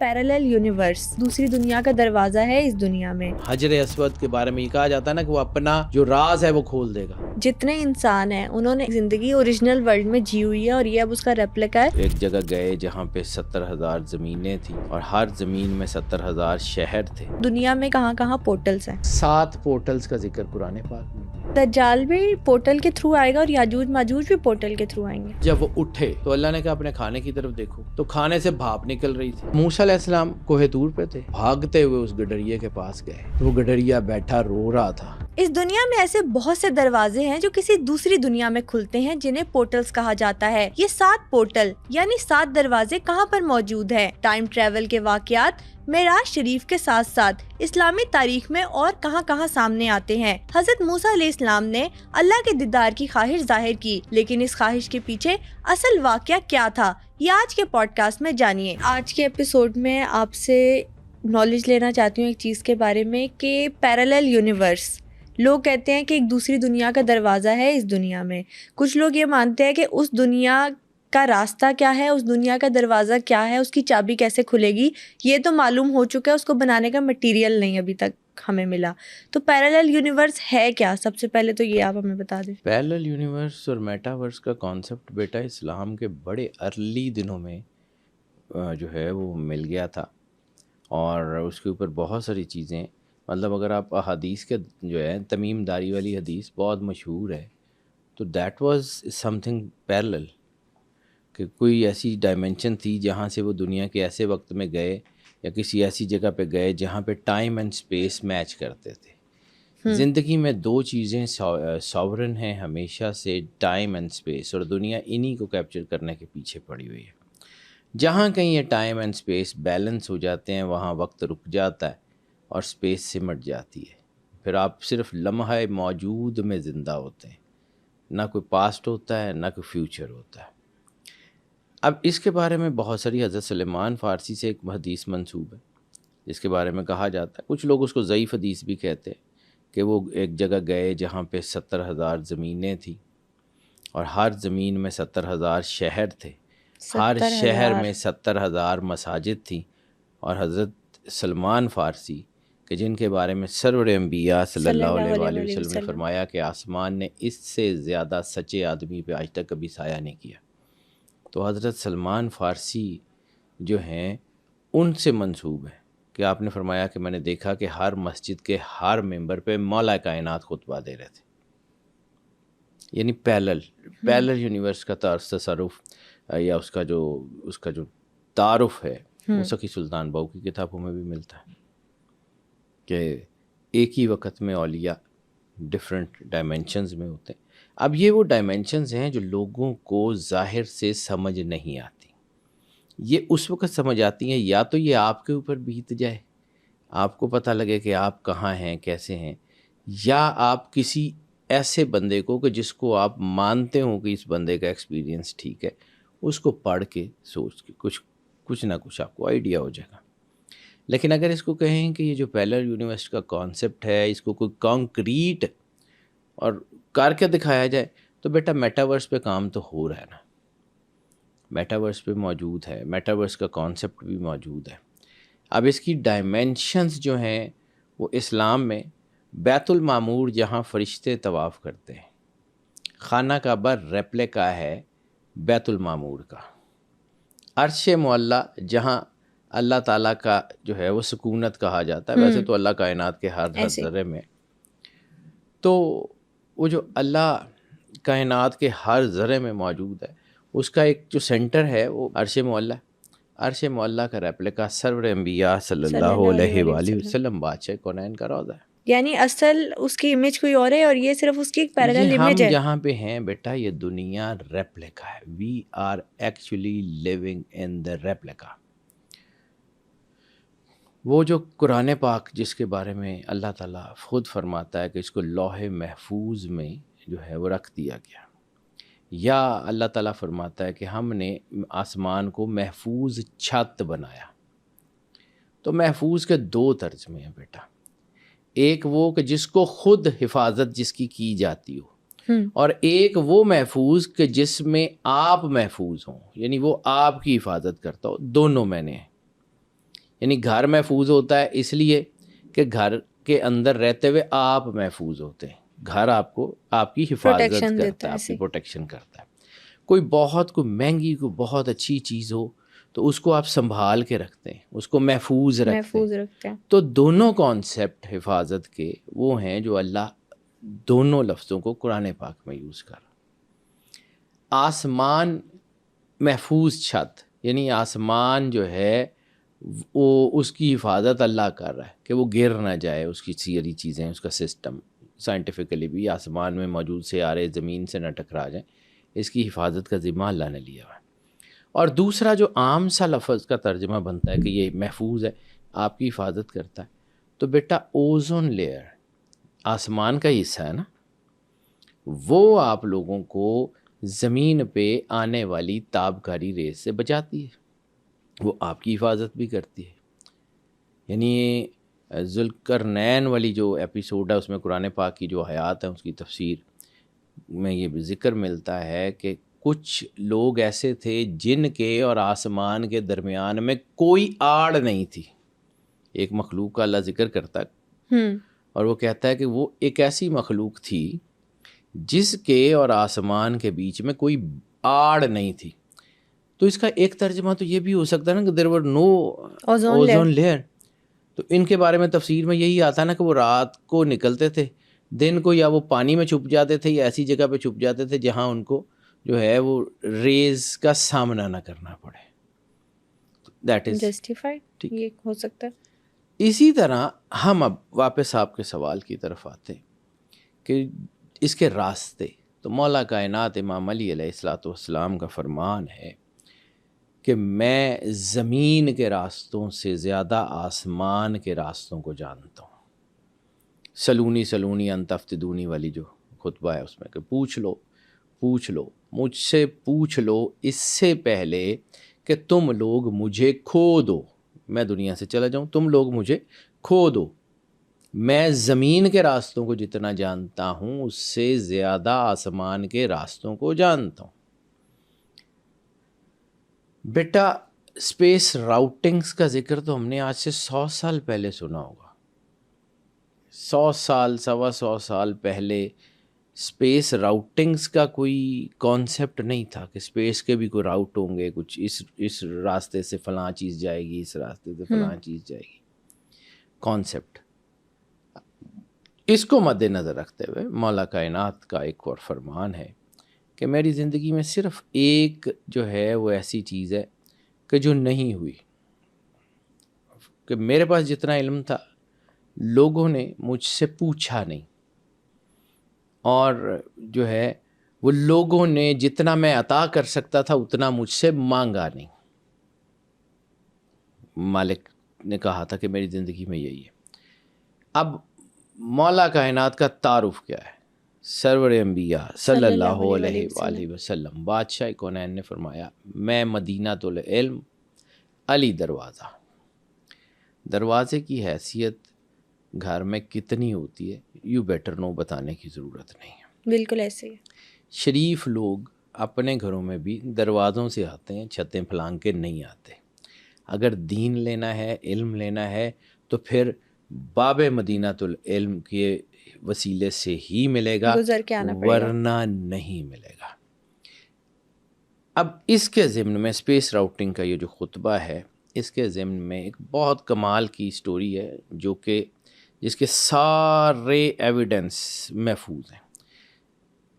Parallel universe, دوسری دنیا کا دروازہ ہے اس دنیا میں. حجر اسود کے بارے میں یہ کہا جاتا ہے نا کہ وہ اپنا جو راز ہے وہ کھول دے گا. جتنے انسان ہیں انہوں نے زندگی اوریجنل ورلڈ میں جی ہوئی ہے اور یہ اب اس کا ریپلیکا ہے. ایک جگہ گئے جہاں پہ 70,000 زمینیں تھیں اور ہر زمین میں 70,000 شہر تھے. دنیا میں کہاں کہاں پورٹلز ہیں. 7 پورٹلز کا ذکر قرآن پاک میں. دجال بھی پورٹل کے تھرو آئے گا اور یاجوج ماجوج بھی پورٹل کے تھرو آئیں گے. جب وہ اٹھے تو اللہ نے کہا اپنے کھانے کی طرف دیکھو تو کھانے سے بھاپ نکل رہی تھی. موسیٰ علیہ السلام کوہ طور پہ تھے، بھاگتے ہوئے اس گڈریے کے پاس گئے. وہ گڈریا بیٹھا رو رہا تھا. اس دنیا میں ایسے بہت سے دروازے ہیں جو کسی دوسری دنیا میں کھلتے ہیں جنہیں پورٹلز کہا جاتا ہے. یہ 7 پورٹل یعنی 7 دروازے کہاں پر موجود ہیں؟ ٹائم ٹریول کے واقعات معراج شریف کے ساتھ ساتھ اسلامی تاریخ میں اور کہاں کہاں سامنے آتے ہیں. حضرت موسیٰ علیہ السلام نے اللہ کے دیدار کی خواہش ظاہر کی، لیکن اس خواہش کے پیچھے اصل واقعہ کیا تھا یہ آج کے پوڈ کاسٹ میں جانیے. آج کے ایپیسوڈ میں آپ سے نالج لینا چاہتی ہوں ایک چیز کے بارے میں کہ پیرالل یونیورس، لوگ کہتے ہیں کہ ایک دوسری دنیا کا دروازہ ہے اس دنیا میں. کچھ لوگ یہ مانتے ہیں کہ اس دنیا کا راستہ کیا ہے، اس دنیا کا دروازہ کیا ہے، اس کی چابی کیسے کھلے گی یہ تو معلوم ہو چکا ہے، اس کو بنانے کا مٹیریل نہیں ابھی تک ہمیں ملا. تو پیرالل یونیورس ہے کیا؟ سب سے پہلے تو یہ آپ ہمیں بتا دیں. پیرالل یونیورس اور میٹاورس کا کانسیپٹ بیٹا اسلام کے بڑے ارلی دنوں میں جو ہے وہ مل گیا تھا، اور اس کے اوپر بہت ساری چیزیں، مطلب اگر آپ حدیث کے جو ہے تمیم داری والی حدیث بہت مشہور ہے، تو that was some thing parallel, کہ کوئی ایسی ڈائمنشن تھی جہاں سے وہ دنیا کے ایسے وقت میں گئے یا کسی ایسی جگہ پہ گئے جہاں پہ ٹائم اینڈ اسپیس میچ کرتے تھے. زندگی میں 2 چیزیں ساورن ہیں ہمیشہ سے، ٹائم اینڈ اسپیس، اور دنیا انہی کو کیپچر کرنے کے پیچھے پڑی ہوئی ہے. جہاں کہیں یہ ٹائم اینڈ اسپیس بیلنس ہو جاتے ہیں وہاں وقت رک جاتا ہے اور اسپیس سمٹ جاتی ہے. پھر آپ صرف لمحہ موجود میں زندہ ہوتے ہیں، نہ کوئی پاسٹ ہوتا ہے نہ کوئی فیوچر ہوتا ہے. اب اس کے بارے میں بہت ساری، حضرت سلیمان فارسی سے ایک حدیث منسوب ہے جس کے بارے میں کہا جاتا ہے، کچھ لوگ اس کو ضعیف حدیث بھی کہتے ہیں، کہ وہ ایک جگہ گئے جہاں پہ 70,000 زمینیں تھیں اور ہر زمین میں 70,000 شہر تھے، ہر شہر میں 70,000 مساجد تھیں. اور حضرت سلمان فارسی کہ جن کے بارے میں سرور انبیاء صلی اللہ علیہ وآلہ وسلم نے فرمایا کہ آسمان نے اس سے زیادہ سچے آدمی پہ آج تک کبھی سایہ نہیں کیا، تو حضرت سلمان فارسی جو ہیں ان سے منسوب ہے کہ آپ نے فرمایا کہ میں نے دیکھا کہ ہر مسجد کے ہر ممبر پہ مولا کائنات خطبہ دے رہے تھے. یعنی پیرالل یونیورس کا تصرف یا اس کا جو تعارف ہے وہ سخی سلطان بہو کی کتابوں میں بھی ملتا ہے کہ ایک ہی وقت میں اولیاء ڈفرینٹ ڈائمینشنز میں ہوتے ہیں. اب یہ وہ ڈائمینشنز ہیں جو لوگوں کو ظاہر سے سمجھ نہیں آتی. یہ اس وقت سمجھ آتی ہیں یا تو یہ آپ کے اوپر بیت جائے، آپ کو پتہ لگے کہ آپ کہاں ہیں کیسے ہیں، یا آپ کسی ایسے بندے کو کہ جس کو آپ مانتے ہوں کہ اس بندے کا ایکسپیرینس ٹھیک ہے، اس کو پڑھ کے سوچ کے کچھ نہ کچھ آپ کو آئیڈیا ہو جائے گا. لیکن اگر اس کو کہیں کہ یہ جو پیرالل یونیورس کا کانسیپٹ ہے اس کو کوئی کانکریٹ اور کر کے دکھایا جائے تو بیٹا میٹاورس پہ کام تو ہو رہا ہے نا، میٹاورس پہ موجود ہے، میٹاورس کا کانسیپٹ بھی موجود ہے. اب اس کی ڈائمینشنز جو ہیں وہ اسلام میں بیت المعمور جہاں فرشتے طواف کرتے ہیں، خانہ کعبہ ریپلیکا ہے بیت المعمور کا، عرش معلیٰ جہاں اللہ تعالیٰ کا جو ہے وہ سکونت کہا جاتا ہے، ویسے تو اللہ کائنات کے ہر ذرے میں، تو وہ جو اللہ کائنات کے ہر ذرے میں موجود ہے اس کا ایک جو سینٹر ہے وہ عرش معلیٰ. عرش معلیٰ کا ریپلیکا سرور انبیاء صلی اللہ علیہ وآلہ وسلم بادشاہ کونین کا روضہ ہے. یعنی اصل اس کی امیج کوئی اور ہے اور یہ صرف اس کی ایک پیرالل امیج ہے. ہم جہاں پہ ہیں بیٹا یہ دنیا ریپلیکا ہے، we are actually living in the replica. وہ جو قرآن پاک جس کے بارے میں اللہ تعالیٰ خود فرماتا ہے کہ اس کو لوح محفوظ میں جو ہے وہ رکھ دیا گیا، یا اللہ تعالیٰ فرماتا ہے کہ ہم نے آسمان کو محفوظ چھت بنایا. تو محفوظ کے 2 ترجمے ہیں بیٹا، ایک وہ کہ جس کو خود حفاظت جس کی جاتی ہو، اور ایک وہ محفوظ کہ جس میں آپ محفوظ ہوں، یعنی وہ آپ کی حفاظت کرتا ہو. دونوں میں نے ہیں. یعنی گھر محفوظ ہوتا ہے اس لیے کہ گھر کے اندر رہتے ہوئے آپ محفوظ ہوتے ہیں. گھر آپ کو آپ کی حفاظت کرتا ہے, آپ کی پروٹیکشن کرتا ہے. کوئی مہنگی کوئی بہت اچھی چیز ہو تو اس کو آپ سنبھال کے رکھتے ہیں, اس کو محفوظ رکھتے ہیں. تو دونوں کانسیپٹ حفاظت کے وہ ہیں جو اللہ دونوں لفظوں کو قرآن پاک میں یوز کر. آسمان محفوظ چھت, یعنی آسمان جو ہے وہ اس کی حفاظت اللہ کر رہا ہے کہ وہ گر نہ جائے, اس کی ساری چیزیں, اس کا سسٹم سائنٹیفکلی بھی آسمان میں موجود سیارے زمین سے نہ ٹکرا جائیں, اس کی حفاظت کا ذمہ اللہ نے لیا ہوا ہے. اور دوسرا جو عام سا لفظ کا ترجمہ بنتا ہے کہ یہ محفوظ ہے, آپ کی حفاظت کرتا ہے, تو بیٹا اوزون لیئر آسمان کا حصہ ہے نا, وہ آپ لوگوں کو زمین پہ آنے والی تابکاری ریز سے بچاتی ہے, وہ آپ کی حفاظت بھی کرتی ہے. یعنی ذوالقرنین والی جو ایپیسوڈ ہے اس میں قرآن پاک کی جو آیات ہیں اس کی تفسیر میں یہ ذکر ملتا ہے کہ کچھ لوگ ایسے تھے جن کے اور آسمان کے درمیان میں کوئی آڑ نہیں تھی. ایک مخلوق کا اللہ ذکر کرتا ہے اور وہ کہتا ہے کہ وہ ایک ایسی مخلوق تھی جس کے اور آسمان کے بیچ میں کوئی آڑ نہیں تھی. تو اس کا ایک ترجمہ تو یہ بھی ہو سکتا ہے نا کہ دیر ور نو اوزون لیئر. تو ان کے بارے میں تفسیر میں یہی آتا ہے نا کہ وہ رات کو نکلتے تھے, دن کو یا وہ پانی میں چھپ جاتے تھے یا ایسی جگہ پہ چھپ جاتے تھے جہاں ان کو جو ہے وہ ریز کا سامنا نہ کرنا پڑے. دیٹ از جسٹیفائڈ, یہ ہو سکتا ہے. اسی طرح ہم اب واپس آپ کے سوال کی طرف آتے ہیں کہ اس کے راستے. تو مولا کائنات امام علی علیہ الصلوۃ والسلام کا فرمان ہے کہ میں زمین کے راستوں سے زیادہ آسمان کے راستوں کو جانتا ہوں. سلونی انتفتدونی والی جو خطبہ ہے اس میں کہ پوچھ لو مجھ سے پوچھ لو اس سے پہلے کہ تم لوگ مجھے کھو دو, میں دنیا سے چلا جاؤں, تم لوگ مجھے کھو دو. میں زمین کے راستوں کو جتنا جانتا ہوں اس سے زیادہ آسمان کے راستوں کو جانتا ہوں. بیٹا اسپیس راؤٹنگز کا ذکر تو ہم نے آج سے 100 سال پہلے سنا ہوگا. 100 سال 125 سال پہلے اسپیس راؤٹنگز کا کوئی کانسیپٹ نہیں تھا کہ اسپیس کے بھی کوئی راؤٹ ہوں گے, کچھ اس راستے سے فلاں چیز جائے گی, اس راستے سے فلاں چیز جائے گی. کانسیپٹ اس کو مد نظر رکھتے ہوئے مولا کائنات کا ایک اور فرمان ہے کہ میری زندگی میں صرف ایک جو ہے وہ ایسی چیز ہے کہ جو نہیں ہوئی, کہ میرے پاس جتنا علم تھا لوگوں نے مجھ سے پوچھا نہیں, اور جو ہے وہ لوگوں نے جتنا میں عطا کر سکتا تھا اتنا مجھ سے مانگا نہیں. مالک نے کہا تھا کہ میری زندگی میں یہی ہے. اب مولا کائنات کا تعارف کیا ہے؟ سرور انبیاء صلی اللہ علیہ وآلہ وسلم بادشاہ کونین نے فرمایا میں مدینۃ العلم علی دروازہ. دروازے کی حیثیت گھر میں کتنی ہوتی ہے یو بیٹر نو, بتانے کی ضرورت نہیں ہے. بالکل ایسے ہی. شریف لوگ اپنے گھروں میں بھی دروازوں سے آتے ہیں, چھتیں پھلانگ کے نہیں آتے. اگر دین لینا ہے, علم لینا ہے تو پھر باب مدینۃ العلم کے وسیلے سے ہی ملے گا, ورنہ نہیں ملے گا. اب اس کے ضمن میں اسپیس راؤٹنگ کا یہ جو خطبہ ہے اس کے ضمن میں ایک بہت کمال کی سٹوری ہے جو کہ جس کے سارے ایویڈنس محفوظ ہیں.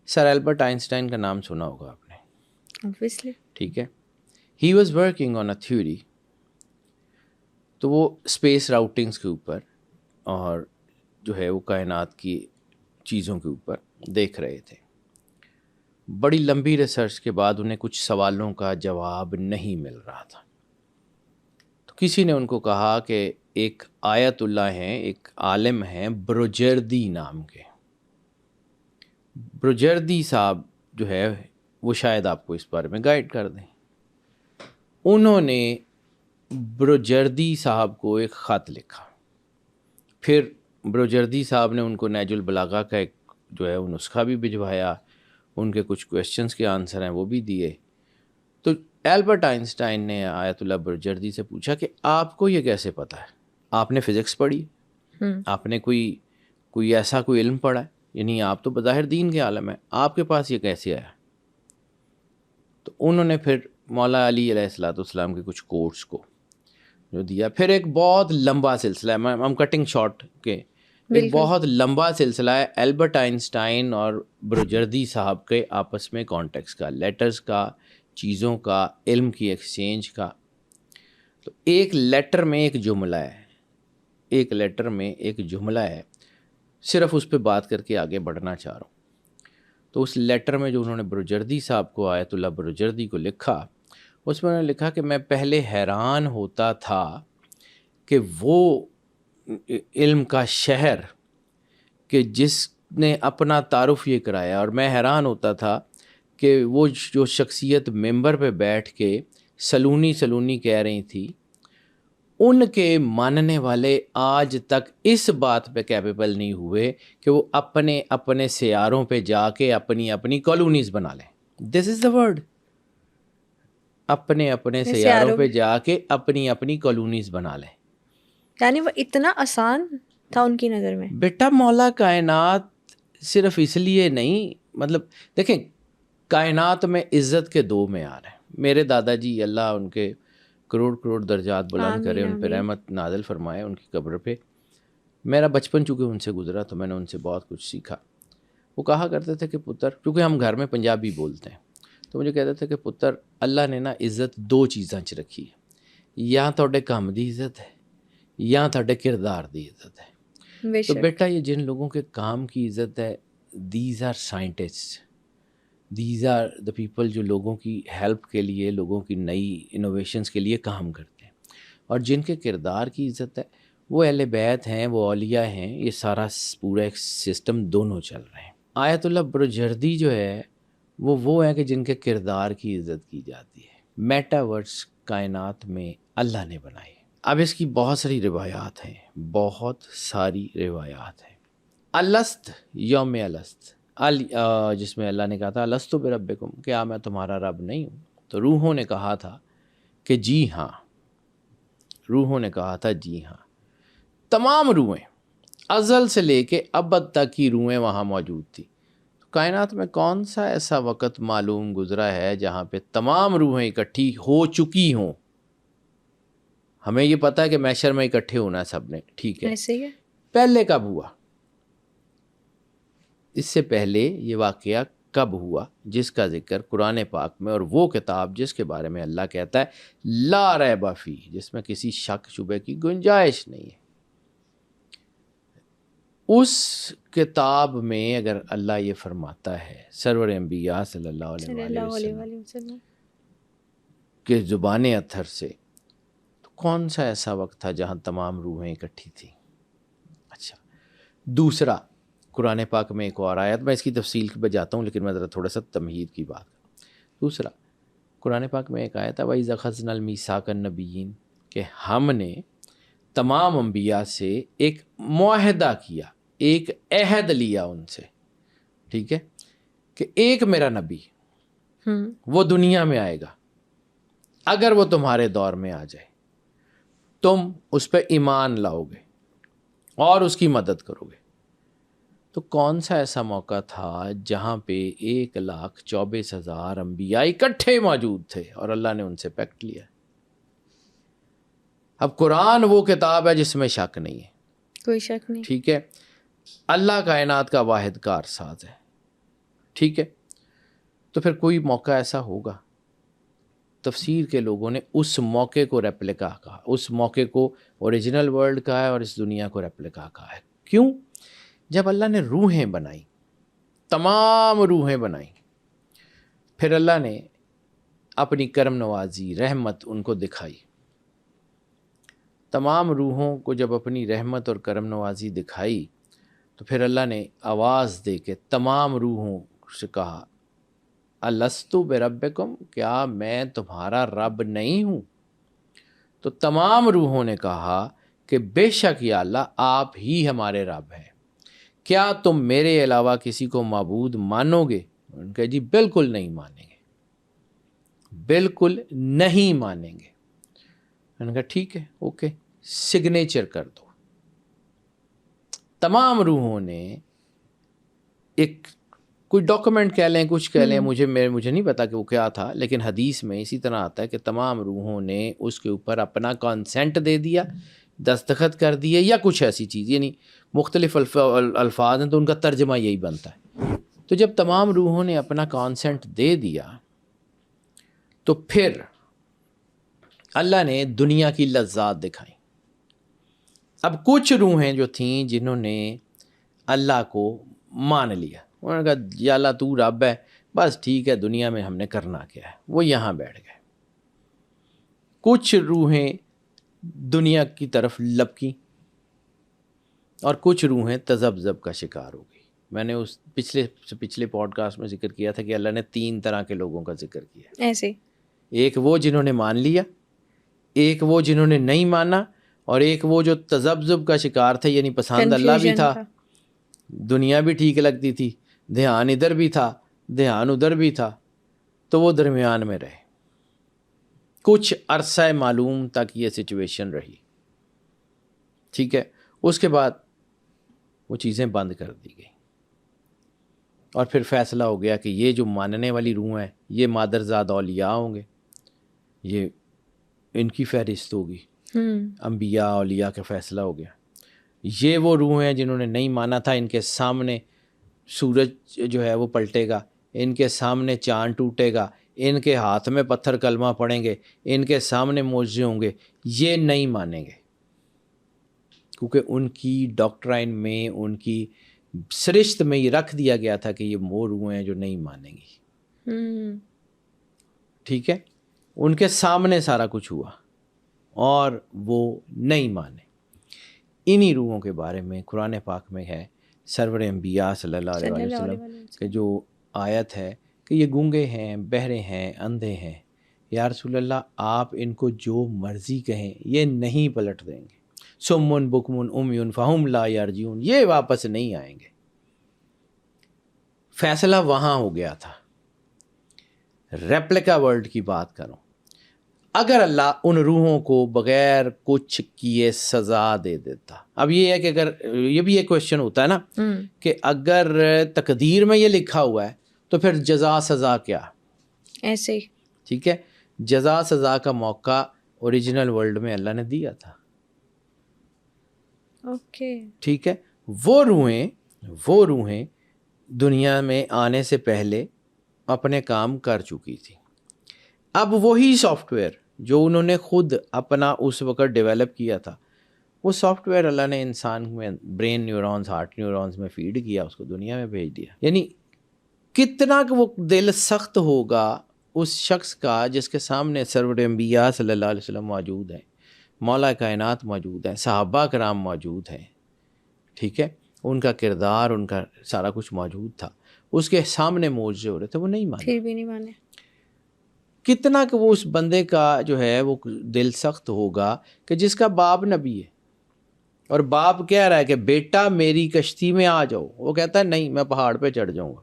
سر البرٹ آئنسٹائن کا نام سنا ہوگا آپ نے, obviously. ٹھیک ہے. He was working on a theory. تو وہ اسپیس راؤٹنگس کے اوپر اور جو ہے وہ کائنات کی چیزوں کے اوپر دیکھ رہے تھے. بڑی لمبی ریسرچ کے بعد انہیں کچھ سوالوں کا جواب نہیں مل رہا تھا. تو کسی نے ان کو کہا کہ ایک آیت اللہ ہیں, ایک عالم ہیں بروجردی نام کے. بروجردی صاحب جو ہے وہ شاید آپ کو اس بارے میں گائیڈ کر دیں. انہوں نے بروجردی صاحب کو ایک خط لکھا. پھر بروجردی صاحب نے ان کو نہج البلاغہ کا ایک جو ہے وہ نسخہ بھی بھجوایا, ان کے کچھ کویشچنس کے آنسر ہیں وہ بھی دیے. تو البرٹ آئنسٹائن نے آیت اللہ برجردی سے پوچھا کہ آپ کو یہ کیسے پتہ ہے؟ آپ نے فزکس پڑھی، آپ نے کوئی ایسا کوئی علم پڑھا ہے؟ یعنی آپ تو بظاہر دین کے عالم ہیں، آپ کے پاس یہ کیسے آیا؟ تو انہوں نے پھر مولا علی علیہ السلام کے کچھ کوٹس کو جو دیا. پھر ایک بہت لمبا سلسلہ ہے، I'm cutting short کہ ایک بہت لمبا سلسلہ ہے البرٹ آئنسٹائن اور برجردی صاحب کے آپس میں کانٹیکس کا، لیٹرز کا، چیزوں کا، علم کی ایکسچینج کا. تو ایک لیٹر میں ایک جملہ ہے، صرف اس پہ بات کر کے آگے بڑھنا چاہ رہا ہوں. تو اس لیٹر میں جو انہوں نے برجردی صاحب کو، آیت اللہ برجردی کو لکھا، اس میں انہوں نے لکھا کہ میں پہلے حیران ہوتا تھا کہ وہ علم کا شہر کہ جس نے اپنا تعارف یہ کرایا، اور میں حیران ہوتا تھا کہ وہ جو شخصیت ممبر پہ بیٹھ کے سلونی کہہ رہی تھی، ان کے ماننے والے آج تک اس بات پہ کیپیبل نہیں ہوئے کہ وہ اپنے سیاروں پہ جا کے اپنی کالونیز بنا لیں. دس از دا ورڈ، اپنے سیاروں پہ جا کے اپنی کالونیز بنا لیں. یعنی وہ اتنا آسان تھا ان کی نظر میں. بیٹا مولا کائنات صرف اس لیے نہیں، مطلب دیکھیں کائنات میں عزت کے دو معیار ہیں. میرے دادا جی، اللہ ان کے کروڑ درجات بلند کرے، ان پہ رحمت نازل فرمائے ان کی قبر پہ. میرا بچپن چونکہ ان سے گزرا تو میں نے ان سے بہت کچھ سیکھا. وہ کہا کرتے تھے کہ پتر، کیونکہ ہم گھر میں پنجابی بولتے ہیں، تو مجھے کہتے تھے کہ پتر اللہ نے نا عزت دو چیزاں چ رکھی ہے، یا تھوڑے کام دی عزت ہے یا تھوڑے کردار دی عزت ہے. تو بیٹا یہ جن لوگوں کے کام کی عزت ہے، these are scientist, these are the people جو لوگوں کی ہیلپ کے لیے، لوگوں کی نئی انوویشنز کے لیے کام کرتے ہیں. اور جن کے کردار کی عزت ہے وہ اہل بیت ہیں، وہ اولیاء ہیں. یہ سارا پورا ایک سسٹم دونوں چل رہے ہیں. آیت اللہ برجردی جو ہے وہ ہیں کہ جن کے کردار کی عزت کی جاتی ہے. میٹاورس کائنات میں اللہ نے بنائی. اب اس کی بہت ساری روایات ہیں، الست، یوم الست، جس میں اللہ نے کہا تھا الستو بربکم، کیا میں تمہارا رب نہیں ہوں؟ تو روحوں نے کہا تھا کہ جی ہاں. تمام روحیں، ازل سے لے کے ابد تک کی روحیں وہاں موجود تھی. کائنات میں کون سا ایسا وقت معلوم گزرا ہے جہاں پہ تمام روحیں اکٹھی ہو چکی ہوں؟ ہمیں یہ پتہ ہے کہ محشر میں اکٹھے ہونا ہے سب نے، ٹھیک ہے. پہلے کب ہوا؟ اس سے پہلے یہ واقعہ کب ہوا جس کا ذکر قرآن پاک میں، اور وہ کتاب جس کے بارے میں اللہ کہتا ہے لا ریب فی، جس میں کسی شک شبہ کی گنجائش نہیں ہے. اس کتاب میں اگر اللہ یہ فرماتا ہے سرور انبیاء صلی اللہ علیہ وسلم کہ زبان اطہر سے، تو کون سا ایسا وقت تھا جہاں تمام روحیں اکٹھی تھیں؟ اچھا، دوسرا قرآن پاک میں ایک اور آیت، میں اس کی تفصیل پہ جاتا ہوں لیکن میں ذرا تھوڑا سا تمہید کی بات کروں. دوسرا قرآن پاک میں ایک آیت ہے وَإِذْ أَخَذْنَا الْمِيثَاقَ النَّبِيِّينَ، کہ ہم نے تمام انبیاء سے ایک معاہدہ کیا، ایک عہد لیا ان سے، ٹھیک ہے، کہ ایک میرا نبی وہ دنیا میں آئے گا، اگر وہ تمہارے دور میں آ جائے تم اس پہ ایمان لاؤ گے اور اس کی مدد کرو گے. تو کون سا ایسا موقع تھا جہاں پہ 1,24,000 انبیاء اکٹھے موجود تھے اور اللہ نے ان سے پیکٹ لیا؟ اب قرآن وہ کتاب ہے جس میں شک نہیں ہے، کوئی شک نہیں، ٹھیک ہے. اللہ کائنات کا واحد کار ساز ہے، ٹھیک ہے. تو پھر کوئی موقع ایسا ہوگا، تفسیر کے لوگوں نے اس موقع کو ریپلیکا کہا، اس موقع کو اوریجنل ورلڈ کہا ہے اور اس دنیا کو ریپلیکا کہا ہے. کیوں؟ جب اللہ نے روحیں بنائی، تمام روحیں بنائی، پھر اللہ نے اپنی کرم نوازی، رحمت ان کو دکھائی. تمام روحوں کو جب اپنی رحمت اور کرم نوازی دکھائی تو پھر اللہ نے آواز دے کے تمام روحوں سے کہا الستو بربکم، کیا میں تمہارا رب نہیں ہوں؟ تو تمام روحوں نے کہا کہ بے شک یا اللہ آپ ہی ہمارے رب ہیں، کیا تم میرے علاوہ کسی کو معبود مانو گے؟ ان کہا جی بالکل نہیں مانیں گے، بالکل نہیں مانیں گے. میں نے کہا ٹھیک ہے اوکے, سگنیچر کر دو. تمام روحوں نے ایک کوئی ڈاکومنٹ کہہ لیں, کچھ کہہ لیں, مجھے نہیں پتا کہ وہ کیا تھا, لیکن حدیث میں اسی طرح آتا ہے کہ تمام روحوں نے اس کے اوپر اپنا کانسینٹ دے دیا, دستخط کر دیے یا کچھ ایسی چیز, یعنی مختلف الفاظ ہیں تو ان کا ترجمہ یہی بنتا ہے. تو جب تمام روحوں نے اپنا کانسینٹ دے دیا تو پھر اللہ نے دنیا کی لذات دکھائیں. اب کچھ روحیں جو تھیں جنہوں نے اللہ کو مان لیا, انہوں نے کہا یا اللہ تو رب ہے, بس ٹھیک ہے, دنیا میں ہم نے کرنا کیا ہے, وہ یہاں بیٹھ گئے. کچھ روحیں دنیا کی طرف لپکیں اور کچھ روحیں تذبذب کا شکار ہو گئی. میں نے اس پچھلے پوڈ کاسٹ میں ذکر کیا تھا کہ اللہ نے 3 طرح کے لوگوں کا ذکر کیا ایسے, ایک وہ جنہوں نے مان لیا, ایک وہ جنہوں نے نہیں مانا, اور ایک وہ جو تذبذب کا شکار تھے, یعنی پسند اللہ بھی تھا, دنیا بھی ٹھیک لگتی تھی, دھیان ادھر بھی تھا, دھیان ادھر بھی تھا, تو وہ درمیان میں رہے. کچھ عرصہ معلوم تک یہ سچویشن رہی, ٹھیک ہے. اس کے بعد وہ چیزیں بند کر دی گئی اور پھر فیصلہ ہو گیا کہ یہ جو ماننے والی روح ہیں یہ مادرزاد اولیاء ہوں گے, یہ ان کی فہرست ہوگی, انبیاء اولیاء کا فیصلہ ہو گیا. یہ وہ روح ہیں جنہوں نے نہیں مانا تھا, ان کے سامنے سورج جو ہے وہ پلٹے گا, ان کے سامنے چاند ٹوٹے گا, ان کے ہاتھ میں پتھر کلمہ پڑیں گے, ان کے سامنے معجزے ہوں گے, یہ نہیں مانیں گے کیونکہ ان کی ڈاکٹرائن میں, ان کی سرشت میں یہ رکھ دیا گیا تھا کہ یہ وہ روح ہیں جو نہیں مانیں گی. ٹھیک ہے, ان کے سامنے سارا کچھ ہوا اور وہ نہیں مانے. انہی روحوں کے بارے میں قرآن پاک میں ہے, سرور انبیاء صلی اللہ علیہ وسلم کہ جو آیت ہے کہ یہ گونگے ہیں, بہرے ہیں, اندھے ہیں, یا رسول اللہ آپ ان کو جو مرضی کہیں یہ نہیں پلٹ دیں گے. سمن بکمن امیون فہم لا یرجعون, یہ واپس نہیں آئیں گے. فیصلہ وہاں ہو گیا تھا. ریپلیکا ورلڈ کی بات کروں, اگر اللہ ان روحوں کو بغیر کچھ کیے سزا دے دیتا. اب یہ ہے کہ اگر یہ بھی ایک کویشچن ہوتا ہے نا کہ اگر تقدیر میں یہ لکھا ہوا ہے تو پھر جزا سزا کیا, ایسے, ٹھیک ہے. جزا سزا کا موقع اوریجنل ورلڈ میں اللہ نے دیا تھا. اوکے, ٹھیک ہے. وہ روحیں دنیا میں آنے سے پہلے اپنے کام کر چکی تھی. اب وہی سافٹ ویئر جو انہوں نے خود اپنا اس وقت ڈیولپ کیا تھا, وہ سافٹ ویئر اللہ نے انسان میں برین نیورونز, ہارٹ نیورونز میں فیڈ کیا, اس کو دنیا میں بھیج دیا. یعنی کتنا کہ وہ دل سخت ہوگا اس شخص کا جس کے سامنے سرور انبیاء صلی اللہ علیہ وسلم موجود ہیں, مولا کائنات موجود ہیں, صحابہ کرام موجود ہیں, ٹھیک ہے, ان کا کردار, ان کا سارا کچھ موجود تھا, اس کے سامنے معجزے ہو رہے تھے, وہ نہیں مانے, پھر بھی نہیں مانے. کتنا کہ وہ اس بندے کا جو ہے وہ دل سخت ہوگا کہ جس کا باپ نبی ہے اور باپ کہہ رہا ہے کہ بیٹا میری کشتی میں آ جاؤ, وہ کہتا ہے نہیں میں پہاڑ پہ چڑھ جاؤں گا.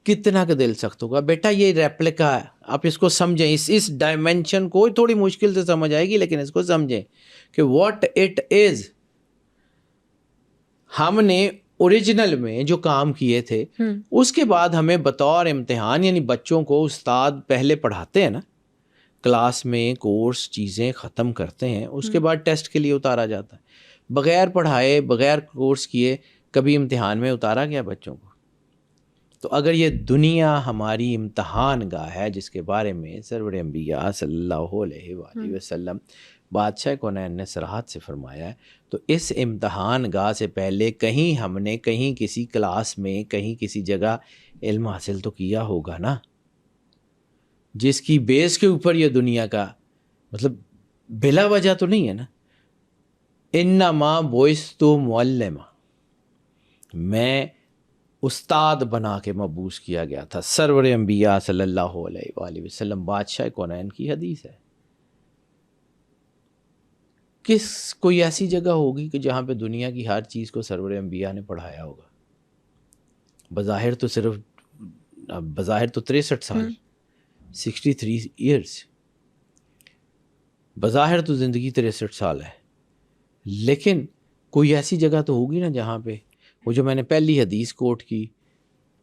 کتنا کہ دل سخت ہوگا. بیٹا یہ ریپلیکا ہے, آپ اس کو سمجھیں, اس ڈائمینشن کو تھوڑی مشکل سے سمجھ آئے گی لیکن اس کو سمجھیں کہ واٹ اٹ از. ہم نے اوریجنل میں جو کام کیے تھے اس کے بعد ہمیں بطور امتحان, یعنی بچوں کو استاد پہلے پڑھاتے ہیں نا کلاس میں, کورس چیزیں ختم کرتے ہیں, اس کے بعد ٹیسٹ کے لیے اتارا جاتا ہے. بغیر پڑھائے, بغیر کورس کیے کبھی امتحان میں اتارا گیا بچوں کو؟ تو اگر یہ دنیا ہماری امتحان گاہ ہے جس کے بارے میں سرور انبیاء صلی اللہ علیہ وآلہ وسلم بادشاہ کونین نے صراحت سے فرمایا ہے, تو اس امتحان گاہ سے پہلے کہیں ہم نے کہیں کسی کلاس میں کہیں کسی جگہ علم حاصل تو کیا ہوگا نا, جس کی بیس کے اوپر یہ دنیا کا مطلب بلا وجہ تو نہیں ہے نا. انما بعثت معلما, میں استاد بنا کے مبعوث کیا گیا تھا. سرور انبیاء صلی اللہ علیہ وآلہ وسلم بادشاہ کونین کی حدیث ہے. کوئی ایسی جگہ ہوگی کہ جہاں پہ دنیا کی ہر چیز کو سرور انبیاء نے پڑھایا ہوگا؟ بظاہر تو 63 سال 63 ایئرس. بظاہر تو زندگی 63 سال ہے، لیکن کوئی ایسی جگہ تو ہوگی نا جہاں پہ وہ جو میں نے پہلی حدیث کوٹ کی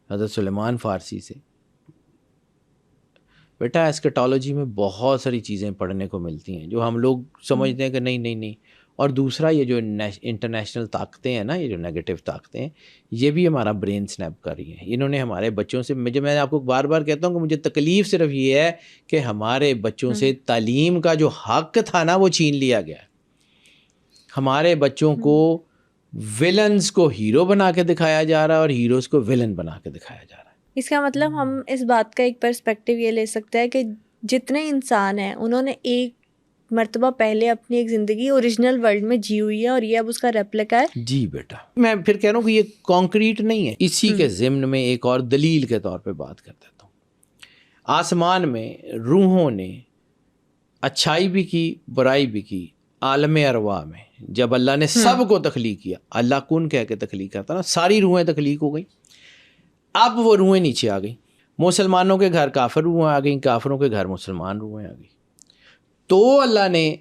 حضرت سلیمان فارسی سے. بیٹا ایسکیٹالوجی میں بہت ساری چیزیں پڑھنے کو ملتی ہیں جو ہم لوگ سمجھتے ہیں کہ نہیں. اور دوسرا یہ جو انٹرنیشنل طاقتیں ہیں نا، یہ جو نیگیٹو طاقتیں ہیں، یہ بھی ہمارا برین سنیپ کر رہی ہیں. انہوں نے ہمارے بچوں سے، میں آپ کو بار بار کہتا ہوں کہ مجھے تکلیف صرف یہ ہے کہ ہمارے بچوں سے تعلیم کا جو حق تھا نا وہ چھین لیا گیا. ہمارے بچوں کو ویلنز کو ہیرو بنا کے دکھایا جا رہا ہے اور ہیروز کو ویلن بنا کے دکھایا جا رہا ہے. اس کا مطلب ہم اس بات کا ایک پرسپیکٹیو یہ لے سکتے ہیں کہ جتنے انسان ہیں انہوں نے ایک مرتبہ پہلے اپنی ایک زندگی اوریجنل ورلڈ میں جی ہوئی ہے اور یہ اب اس کا ریپلیکا ہے. جی بیٹا، میں پھر کہہ رہا ہوں کہ یہ کانکریٹ نہیں ہے. اسی کے ضمن میں ایک اور دلیل کے طور پہ بات کر دیتا ہوں. آسمان میں روحوں نے اچھائی بھی کی، برائی بھی کی. عالم ارواح میں جب اللہ نے سب کو تخلیق کیا، اللہ کن کہہ کے تخلیق کرتا نا، ساری روحیں تخلیق ہو گئیں. اب وہ روحیں نیچے آ گئیں. مسلمانوں کے گھر کافر روحیں آ گئیں، کافروں کے گھر مسلمان روحیں آ گئیں. تو اللہ نے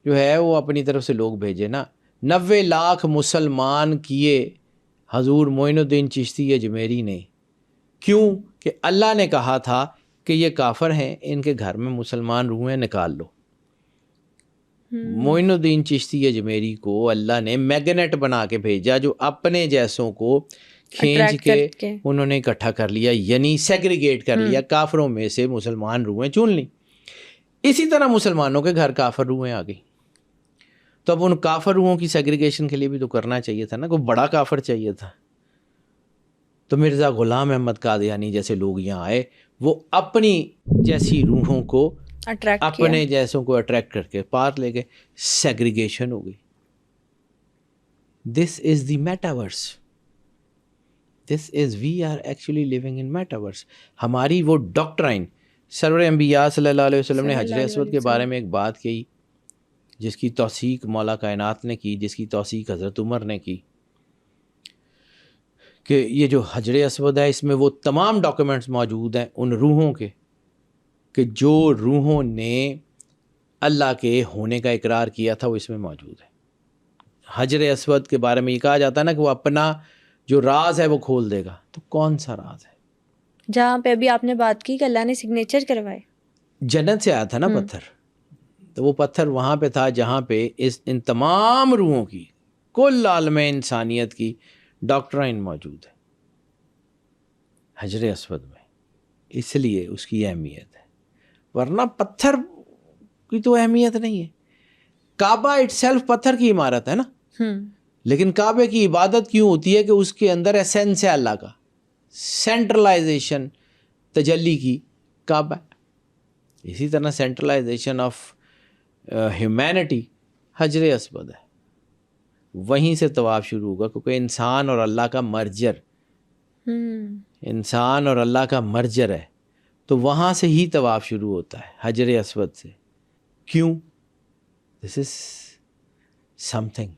جو ہے وہ اپنی طرف سے لوگ بھیجے نا. 90 لاکھ مسلمان کیے حضور معین الدین چشتی اجمیری نے. کیوں؟ کہ اللہ نے کہا تھا کہ یہ کافر ہیں، ان کے گھر میں مسلمان روحیں نکال لو. معین الدین چشتی اجمیری کو اللہ نے میگنیٹ بنا کے بھیجا جو اپنے جیسوں کو کھینچ کے انہوں نے اکٹھا کر لیا، یعنی سیگریگیٹ کر لیا. کافروں میں سے مسلمان روحیں چن لیں. اسی طرح مسلمانوں کے گھر کافر روحیں آ گئی. تو اب ان کافر روحوں کی سیگریگیشن کے لیے بھی تو کرنا چاہیے تھا نا، کوئی بڑا کافر چاہیے تھا. تو مرزا غلام احمد قادیانی جیسے لوگ یہاں آئے، وہ اپنی جیسی روحوں کو اپنے جیسوں کو اٹریکٹ کر کے پار لے گئے. سیگریگیشن ہو گئی. This is the metaverse. This is we are actually living in metaverse. ہماری وہ ڈاکٹرائن، سرور انبیاء صلی اللہ علیہ وسلم نے حجر اسود کے بارے میں ایک بات کہی جس کی توثیق مولا کائنات نے کی، جس کی توثیق حضرت عمر نے کی، کہ یہ جو حجر اسود ہے اس میں وہ تمام ڈاکیومنٹس موجود ہیں ان روحوں کے، کہ جو روحوں نے اللہ کے ہونے کا اقرار کیا تھا وہ اس میں موجود ہے. حجر اسود کے بارے میں یہ کہا جاتا ہے نا کہ وہ اپنا جو راز ہے وہ کھول دے گا. تو کون سا راز ہے؟ جہاں پہ ابھی آپ نے بات کی کہ اللہ نے سگنیچر کروائے، جنت سے آیا تھا نا پتھر. تو وہ پتھر وہاں پہ تھا جہاں پہ ان تمام روحوں کی، کل عالم انسانیت کی ڈاکٹرائن موجود ہے حجر اسود میں. اس لیے اس کی اہمیت ہے، ورنہ پتھر کی تو اہمیت نہیں ہے. کعبہ اٹ سیلف پتھر کی عمارت ہے نا، لیکن کعبے کی عبادت کیوں ہوتی ہے؟ کہ اس کے اندر ایسنس ہے اللہ کا، سینٹرلائزیشن تجلی کی کعبہ. اسی طرح سینٹرلائزیشن آف ہیومینٹی حجر اسود ہے. وہیں سے طواف شروع ہوگا، کیونکہ انسان اور اللہ کا مرجر، انسان اور اللہ کا مرجر ہے. تو وہاں سے ہی طواف شروع ہوتا ہے، حجر اسود سے. کیوں؟ دس از سم تھنگ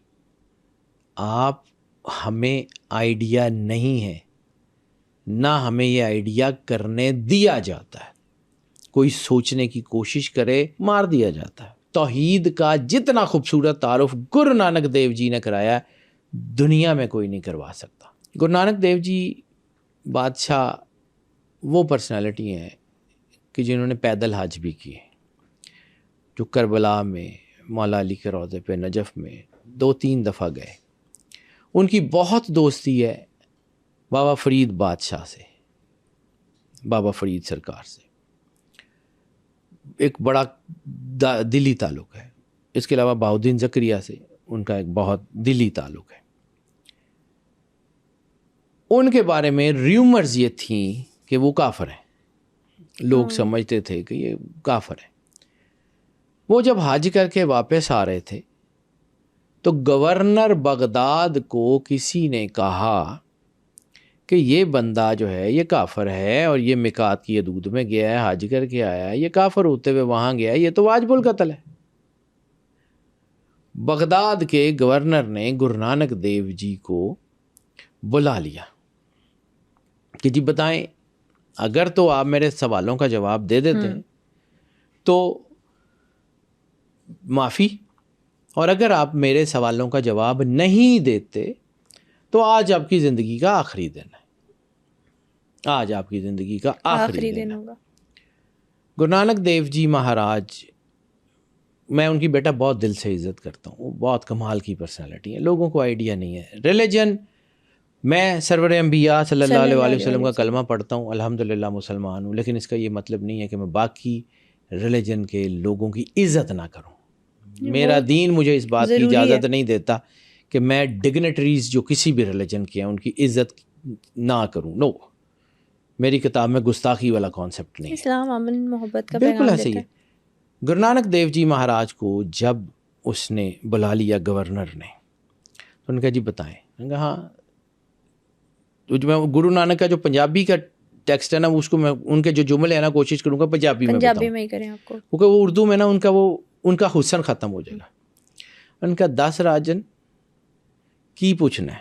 آپ ہمیں آئیڈیا نہیں ہے، نہ ہمیں یہ آئیڈیا کرنے دیا جاتا ہے. کوئی سوچنے کی کوشش کرے مار دیا جاتا ہے. توحید کا جتنا خوبصورت تعارف گرو نانک دیو جی نے کرایا ہے دنیا میں کوئی نہیں کروا سکتا. گرو نانک دیو جی بادشاہ وہ پرسنالٹی ہیں کہ جنہوں نے پیدل حج بھی کیے، جو کربلا میں مولا علی کے روضے پہ نجف میں 2-3 دفعہ گئے. ان کی بہت دوستی ہے بابا فرید بادشاہ سے، بابا فرید سرکار سے. ایک بڑا دلی تعلق ہے. اس کے علاوہ بہاؤالدین زکریا سے ان کا ایک بہت دلی تعلق ہے. ان کے بارے میں ریومرز یہ تھیں کہ وہ کافر ہیں. لوگ سمجھتے تھے کہ یہ کافر ہیں. وہ جب حج کر کے واپس آ رہے تھے تو گورنر بغداد کو کسی نے کہا کہ یہ بندہ جو ہے یہ کافر ہے اور یہ میقات کی حدود میں گیا ہے، حج کر کے آیا ہے، یہ کافر ہوتے ہوئے وہاں گیا ہے، یہ تو واجب القتل ہے. بغداد کے گورنر نے گرو نانک دیو جی کو بلا لیا کہ جی بتائیں اگر تو آپ میرے سوالوں کا جواب دے دیتے ہیں تو معافی، اور اگر آپ میرے سوالوں کا جواب نہیں دیتے تو آج آپ کی زندگی کا آخری دن ہے، آج آپ کی زندگی کا آخری دن ہوگا۔ گرو نانک دیو جی مہاراج، میں ان کی بیٹا بہت دل سے عزت کرتا ہوں، وہ بہت کمال کی پرسنالٹی ہے، لوگوں کو آئیڈیا نہیں ہے ریلیجن۔ میں سرور انبیاء صلی اللہ علیہ وسلم کا کلمہ پڑھتا ہوں، الحمدللہ مسلمان ہوں، لیکن اس کا یہ مطلب نہیں ہے کہ میں باقی ریلیجن کے لوگوں کی عزت نہ کروں۔ میرا دین مجھے اس بات کی اجازت نہیں دیتا کہ میں ڈگنیٹریز جو کسی بھی ریلیجن کے ہیں ان کی عزت نہ کروں، نو، میری کتاب میں گستاخی والا کانسیپٹ نہیں ہے۔ اسلام امن محبت کا بالکل پیغام ایسے ہی دیتا ہے۔ ہے۔ گرو نانک دیو جی مہاراج کو جب اس نے بلا لیا گورنر نے، تو ان کا جی بتائیں، ان کا ہاں، میں گرو نانک کا جو پنجابی کا ٹیکسٹ ہے نا، اس کو میں ان کے جو جملے ہیں نا کوشش کروں گا پنجابی میں بتاؤں، میں ہی کریں آپ کو، کیونکہ وہ اردو میں نا ان کا حسن ختم ہو جائے گا۔ ان کا 10 راجن کی پوچھنا ہے؟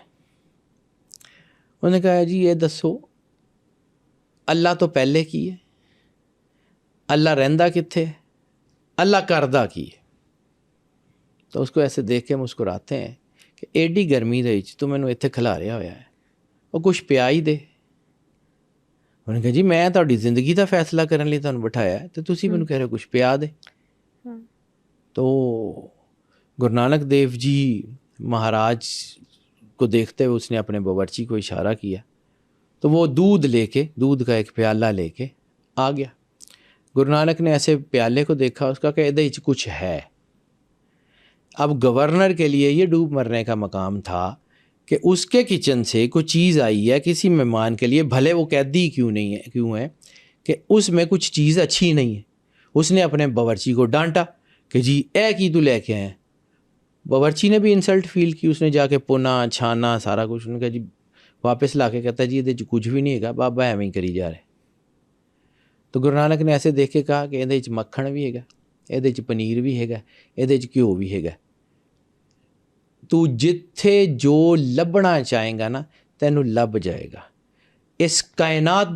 انہوں نے کہا جی یہ دسو اللہ تو پہلے کی ہے، اللہ رہندا کتھے ہے، اللہ کردہ کی ہے؟ تو اس کو ایسے دیکھ کے مسکراتے ہیں کہ ایڈی گرمی دے وچ تو مینوں اتنے کھلاریا ہویا ہے، اور کچھ پیا ہی دے۔ انہوں نے کہا جی میں تہاڈی زندگی دا فیصلہ کرن لئی تہانوں بٹھایا ہے تے تسی مینوں کہہ رہے ہو کچھ پیا دے۔ تو گرو نانک دیو جی مہاراج کو دیکھتے ہوئے اس نے اپنے باورچی کو اشارہ کیا، تو وہ دودھ کا ایک پیالہ لے کے آ گیا۔ گرو نانک نے ایسے پیالے کو دیکھا، اس کا کہ ادھے وچ کچھ ہے۔ اب گورنر کے لیے یہ ڈوب مرنے کا مقام تھا کہ اس کے کچن سے کوئی چیز آئی ہے کسی مہمان کے لیے، بھلے وہ قیدی کیوں ہے کہ اس میں کچھ چیز اچھی نہیں ہے۔ اس نے اپنے باورچی کو ڈانٹا کہ جی اے کی تو لے کے آئے۔ باورچی نے بھی انسلٹ فیل کی، اس نے جا کے پونا چھانا سارا کچھ، انہوں نے کہا جی واپس لا کے کہتا ہے جی یہ کچھ بھی نہیں ہے بابا، ایویں ہی کری جا رہے۔ تو گرو نانک نے ایسے دیکھ کے کہا کہ یہ مکھن بھی ہے، یہ پنیر بھی ہے، یہ گھیو بھی ہے، تو جتھے جو لبنا چاہے گا نا تینوں لب جائے گا۔ اس کائنات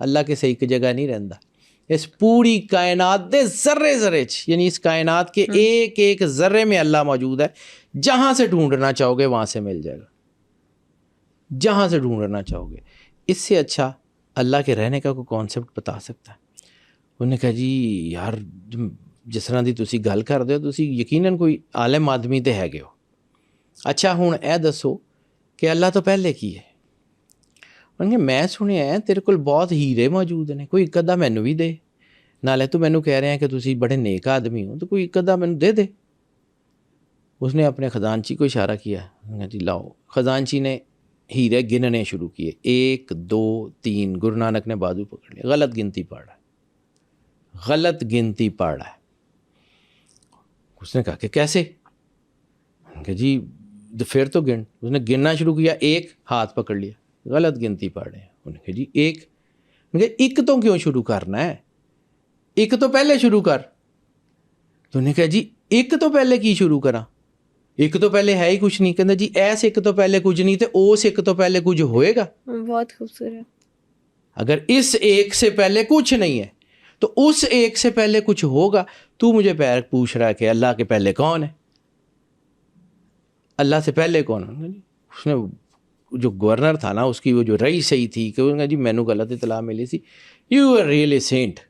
اللہ کسی ایک جگہ نہیں رہندا، اس پوری کائنات دے ذرے ذرے یعنی اس کائنات کے ایک ایک ذرے میں اللہ موجود ہے۔ جہاں سے ڈھونڈنا چاہو گے وہاں سے مل جائے گا، جہاں سے ڈھونڈنا چاہو گے۔ اس سے اچھا اللہ کے رہنے کا کوئی کانسیپٹ بتا سکتا ہے؟ انہوں نے کہا جی یار جس طرح دی تسی گل کردے ہو تسی یقیناً کوئی عالم آدمی تے ہے گے ہو۔ اچھا ہن اے دسو کہ اللہ تو پہلے کی ہے؟ انہوں نے میں سنیا ہے تیرے کول بہت ہیرے موجود نے، کوئی ایک ادا مینوں بھی دے، نالے تو مینوں کہہ رہے ہیں کہ تسی بڑے نیک آدمی ہو، تو کوئی ایک ادا مینوں دے دے۔ اس نے اپنے خزانچی کو اشارہ کیا، جی لاؤ۔ خزانچی نے ہیرے گننے شروع کیے، 1 2 3۔ گرو نانک نے بازو پکڑ لیا، غلط گنتی پڑھ رہا ہے، غلط گنتی پڑھ رہا ہے۔ اس نے کہا کہ کیسے؟ کہ جی پھر تو گن۔ اس نے گننا شروع کیا، 1 ہاتھ پکڑ لیا، غلط گنتی پڑھ رہے ہیں۔ انہوں نے کہا جی 1۔ ایک تو کیوں شروع کرنا ہے؟ ایک تو پہلے شروع کر۔ تو انہوں نے کہا جی ایک تو پہلے کی شروع کراں؟ ایک تو پہلے ہے ہی کچھ نہیں۔ کہتا جی ایس ایک تو پہلے کچھ نہیں تے اس ایک تو پہلے کچھ ہوئے گا۔ بہت خوبصورت۔ اگر اس ایک سے پہلے کچھ نہیں ہے تو اس ایک سے پہلے کچھ ہوگا۔ تو مجھے پوچھ رہا ہے کہ اللہ کے پہلے کون ہے؟ اللہ سے پہلے کون ہے؟ اس نے جو گورنر تھا نا اس کی وہ جو رئیس صحیح تھی کہ انہوں نے جی مینوں غلط اطلاع ملی سی، یو آر ریئلی سینٹ،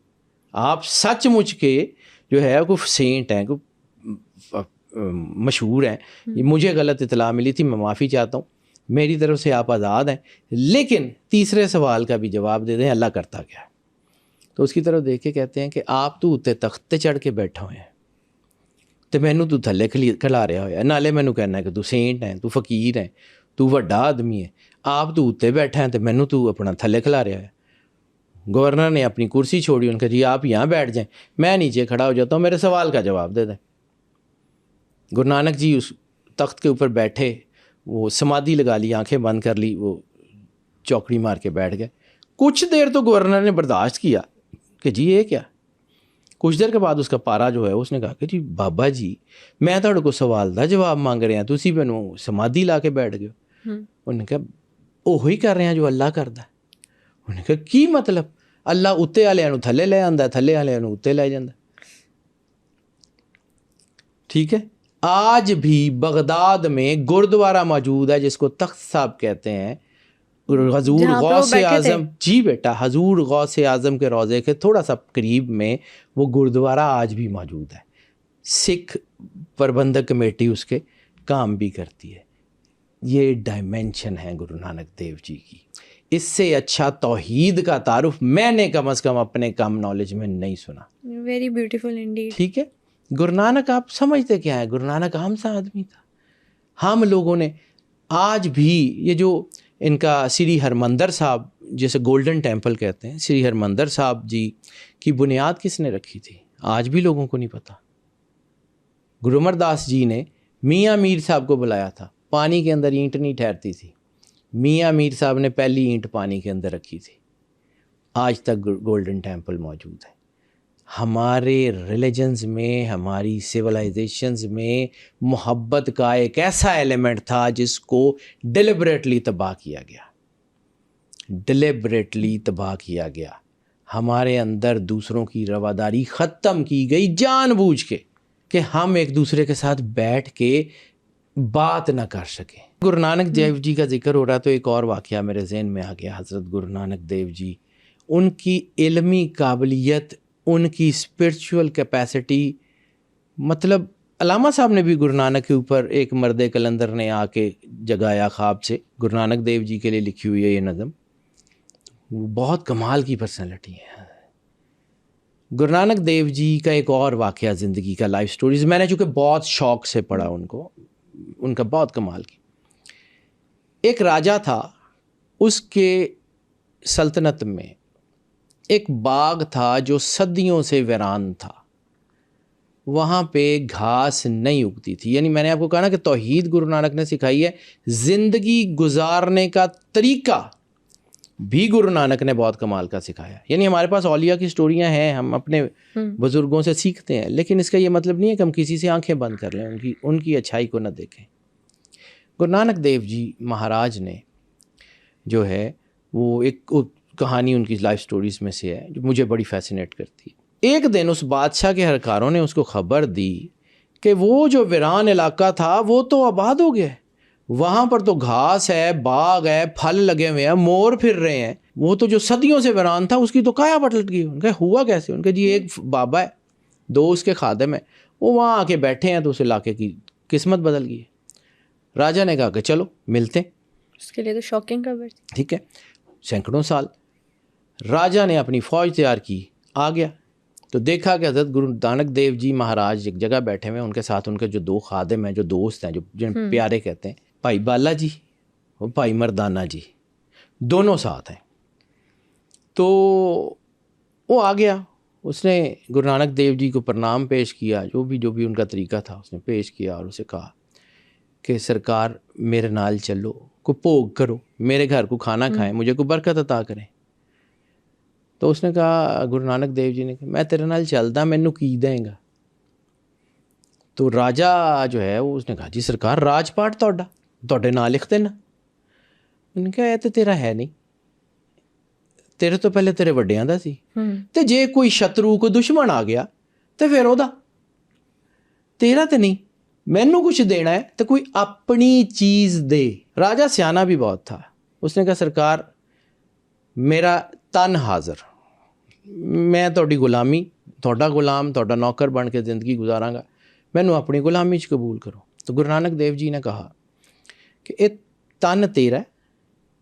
آپ سچ مچ کے جو ہے کوئی سینٹ ہیں، کوئی مشہور ہیں، مجھے غلط اطلاع ملی تھی، میں معافی چاہتا ہوں، میری طرف سے آپ آزاد ہیں۔ لیکن تیسرے سوال کا بھی جواب دے دیں، اللہ کرتا کیا ہے؟ تو اس کی طرف دیکھ کے کہتے ہیں کہ آپ تو اتنے تخت تے چڑھ کے بیٹھا ہوئے ہیں تو مینوں تو تھلے کھلا رہا ہوا، نالے مینوں کہنا ہے کہ تو سینٹ ہیں، تو فقیر ہیں، تو وڈا آدمی ہے، آپ تو اتنے بیٹھے ہیں تو مینوں تو اپنا تھلے کھلا رہا ہے۔ گورنر نے اپنی کرسی چھوڑی، ان کا جی آپ یہاں بیٹھ جائیں، میں نیچے کھڑا ہو جاتا ہوں، میرے سوال کا جواب دے دیں۔ گرو نانک جی اس تخت کے اوپر بیٹھے، وہ سمادھی لگا لی، آنکھیں بند کر لی، وہ چوکڑی مار کے بیٹھ گئے۔ کچھ دیر تو گورنر نے برداشت کیا کہ جی یہ کیا؟ کچھ دیر کے بعد اس کا پارا جو ہے اس نے کہا کہ جی بابا جی میں تھوڑے کو سوال دا جواب مانگ رہے ہیں، تسی مینوں سمادھی لا کے بیٹھ گئے ہو۔ انہوں نے کہا اوہی کر رہے ہیں جو اللہ کردا ہے۔ انہوں نے کہا کی مطلب اللہ اتنے والوں نوں تھلے لے آندا, تھلے والوں نوں اتنے لے جاندا. ٹھیک ہے. آج بھی بغداد میں گردوارہ موجود ہے جس کو تخت صاحب کہتے ہیں, حضور غوث اعظم, جی بیٹا, حضور غوث اعظم کے روضے کے تھوڑا سا قریب میں وہ گردوارہ آج بھی موجود ہے. سکھ پربندک کمیٹی اس کے کام بھی کرتی ہے. یہ ڈائمینشن ہے گرو نانک دیو جی کی. اس سے اچھا توحید کا تعارف میں نے کم از کم اپنے کم نالج میں نہیں سنا. Very beautiful indeed. ٹھیک ہے. گرو نانک آپ سمجھتے کیا ہے, گرو نانک عام سا آدمی تھا. ہم لوگوں نے آج بھی یہ جو ان کا سری ہرمندر صاحب جیسے گولڈن ٹیمپل کہتے ہیں, سری ہرمندر صاحب جی کی بنیاد کس نے رکھی تھی آج بھی لوگوں کو نہیں پتہ. گرو امر داس جی نے میاں میر صاحب کو بلایا تھا, پانی کے اندر اینٹ نہیں ٹھہرتی تھی, میاں میر صاحب نے پہلی اینٹ پانی کے اندر رکھی تھی. آج تک گولڈن ٹیمپل موجود ہے. ہمارے ریلیجنز میں, ہماری سویلائزیشنز میں محبت کا ایک ایسا ایلیمنٹ تھا جس کو ڈیلیبریٹلی تباہ کیا گیا, ڈیلیبریٹلی تباہ کیا گیا. ہمارے اندر دوسروں کی رواداری ختم کی گئی جان بوجھ کے کہ ہم ایک دوسرے کے ساتھ بیٹھ کے بات نہ کر سکیں. گرو نانک دیو جی کا ذکر ہو رہا تو ایک اور واقعہ میرے ذہن میں آ گیا. حضرت گرو نانک دیو جی, ان کی علمی قابلیت, ان کی اسپرچول کیپیسٹی, مطلب علامہ صاحب نے بھی گرو نانک کے اوپر ایک مرد کلندر نے آ کے جگایا خواب سے, گرو نانک دیو جی کے لیے لکھی ہوئی ہے یہ نظم. وہ بہت کمال کی پرسنالٹی ہے. گرو نانک دیو جی کا ایک اور واقعہ زندگی کا, لائف سٹوریز میں نے چونکہ بہت شوق سے پڑھا ان کو, ان کا بہت کمال کی. ایک راجا تھا, اس کے سلطنت میں ایک باغ تھا جو صدیوں سے ویران تھا. وہاں پہ گھاس نہیں اگتی تھی. یعنی میں نے آپ کو کہا نا کہ توحید گرو نانک نے سکھائی ہے, زندگی گزارنے کا طریقہ بھی گرو نانک نے بہت کمال کا سکھایا. یعنی ہمارے پاس اولیاء کی سٹوریاں ہیں, ہم اپنے بزرگوں سے سیکھتے ہیں, لیکن اس کا یہ مطلب نہیں ہے کہ ہم کسی سے آنکھیں بند کر لیں, ان کی اچھائی کو نہ دیکھیں. گرو نانک دیو جی مہاراج نے جو ہے وہ ایک کہانی ان کی لائف سٹوریز میں سے ہے جو مجھے بڑی فیسینیٹ کرتی ہے. ایک دن اس بادشاہ کے اہلکاروں نے اس کو خبر دی کہ وہ جو ویران علاقہ تھا وہ تو آباد ہو گیا ہے, وہاں پر تو گھاس ہے, باغ ہے, پھل لگے ہوئے ہیں, مور پھر رہے ہیں. وہ تو جو صدیوں سے ویران تھا اس کی تو کایا پلٹ گئی. ان کا ہوا کیسے؟ ان کا جی ایک بابا ہے, 2 اس کے خادم ہیں, وہ وہاں آ کے بیٹھے ہیں تو اس علاقے کی قسمت بدل گئی ہے. راجا نے کہا کہ چلو ملتے. اس کے لیے تو شاکنگ خبر تھی. ٹھیک ہے. سینکڑوں سال راجا نے اپنی فوج تیار کی, آ گیا تو دیکھا کہ حضرت گرو نانک دیو جی مہاراج ایک جگہ بیٹھے ہوئے ہیں, ان کے ساتھ ان کے جو 2 خادم ہیں, جو دوست ہیں, جو جن پیارے کہتے ہیں, بھائی بالا جی اور بھائی مردانہ جی, دونوں ساتھ ہیں. تو وہ آ گیا, اس نے گرو نانک دیو جی کو پرنام پیش کیا, جو بھی ان کا طریقہ تھا اس نے پیش کیا, اور اسے کہا کہ سرکار میرے نال چلو, کو بھوگ کرو, میرے گھر کو کھانا کھائیں, مجھے کو برکت عطا کریں. تو اس نے کہا, گرو نانک دیو جی نے کہا میں تیرے نال چلدا, مینوں کی دیں گا. تو راجا جو ہے وہ اس نے کہا جی سرکار راج پاٹ تہاڈے نال لکھ دینا. انہوں نے کہا یہ تو تیرا ہے نہیں, تیرے تو پہلے تیرے وڈیاں دا سی, تے جے کوئی شترو کوئی دشمن آ گیا تے پھر او دا, تیرا تے نہیں. مینوں کچھ دینا ہے تو کوئی اپنی چیز دے. راجا سیانا بھی بہت تھا, اس نے کہا سرکار میرا تن حاضر, میں تہاڈی غلامی, تہاڈا غلام, تہاڈا نوکر بن کے زندگی گزاراں گا, مینوں اپنی غلامی چ قبول کرو. تو گرو نانک دیو جی نے کہا کہ یہ تن تیرا ہے,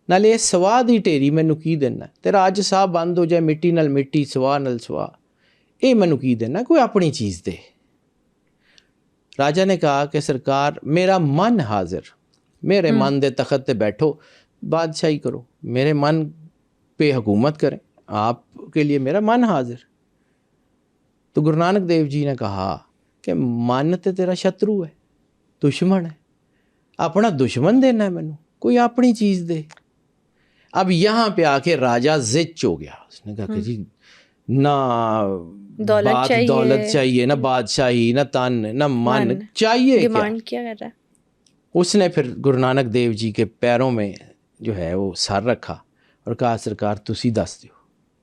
نالے یہ سواہ دی ٹھیری مینوں کی دینا, تیرا اج ساہ بند ہو جائے مٹی نال مٹی, سواہ نال سواہ, یہ مینوں کی دینا, کوئی اپنی چیز دے. راجا نے کہا کہ سرکار میرا من حاضر, میرے من دے تخت تے بیٹھو, بادشاہی کرو, میرے من پہ حکومت کریں, آپ کے لیے میرا من حاضر. تو گرو نانک دیو جی نے کہا کہ من تے تیرا شترو ہے, دشمن ہے, اپنا دشمن دینا ہے مینوں, کوئی اپنی چیز دے. اب یہاں پہ آ کے راجا زچ ہو گیا, اس نے کہا کہ جی نہ دولت چاہیے, نہ بادشاہی, نہ تن, نہ من چاہیے, ڈیمانڈ کیا کر رہا ہے. اس نے پھر گرو نانک دیو جی کے پیروں میں جو ہے وہ سر رکھا اور کہا سرکار تسی دس دیو.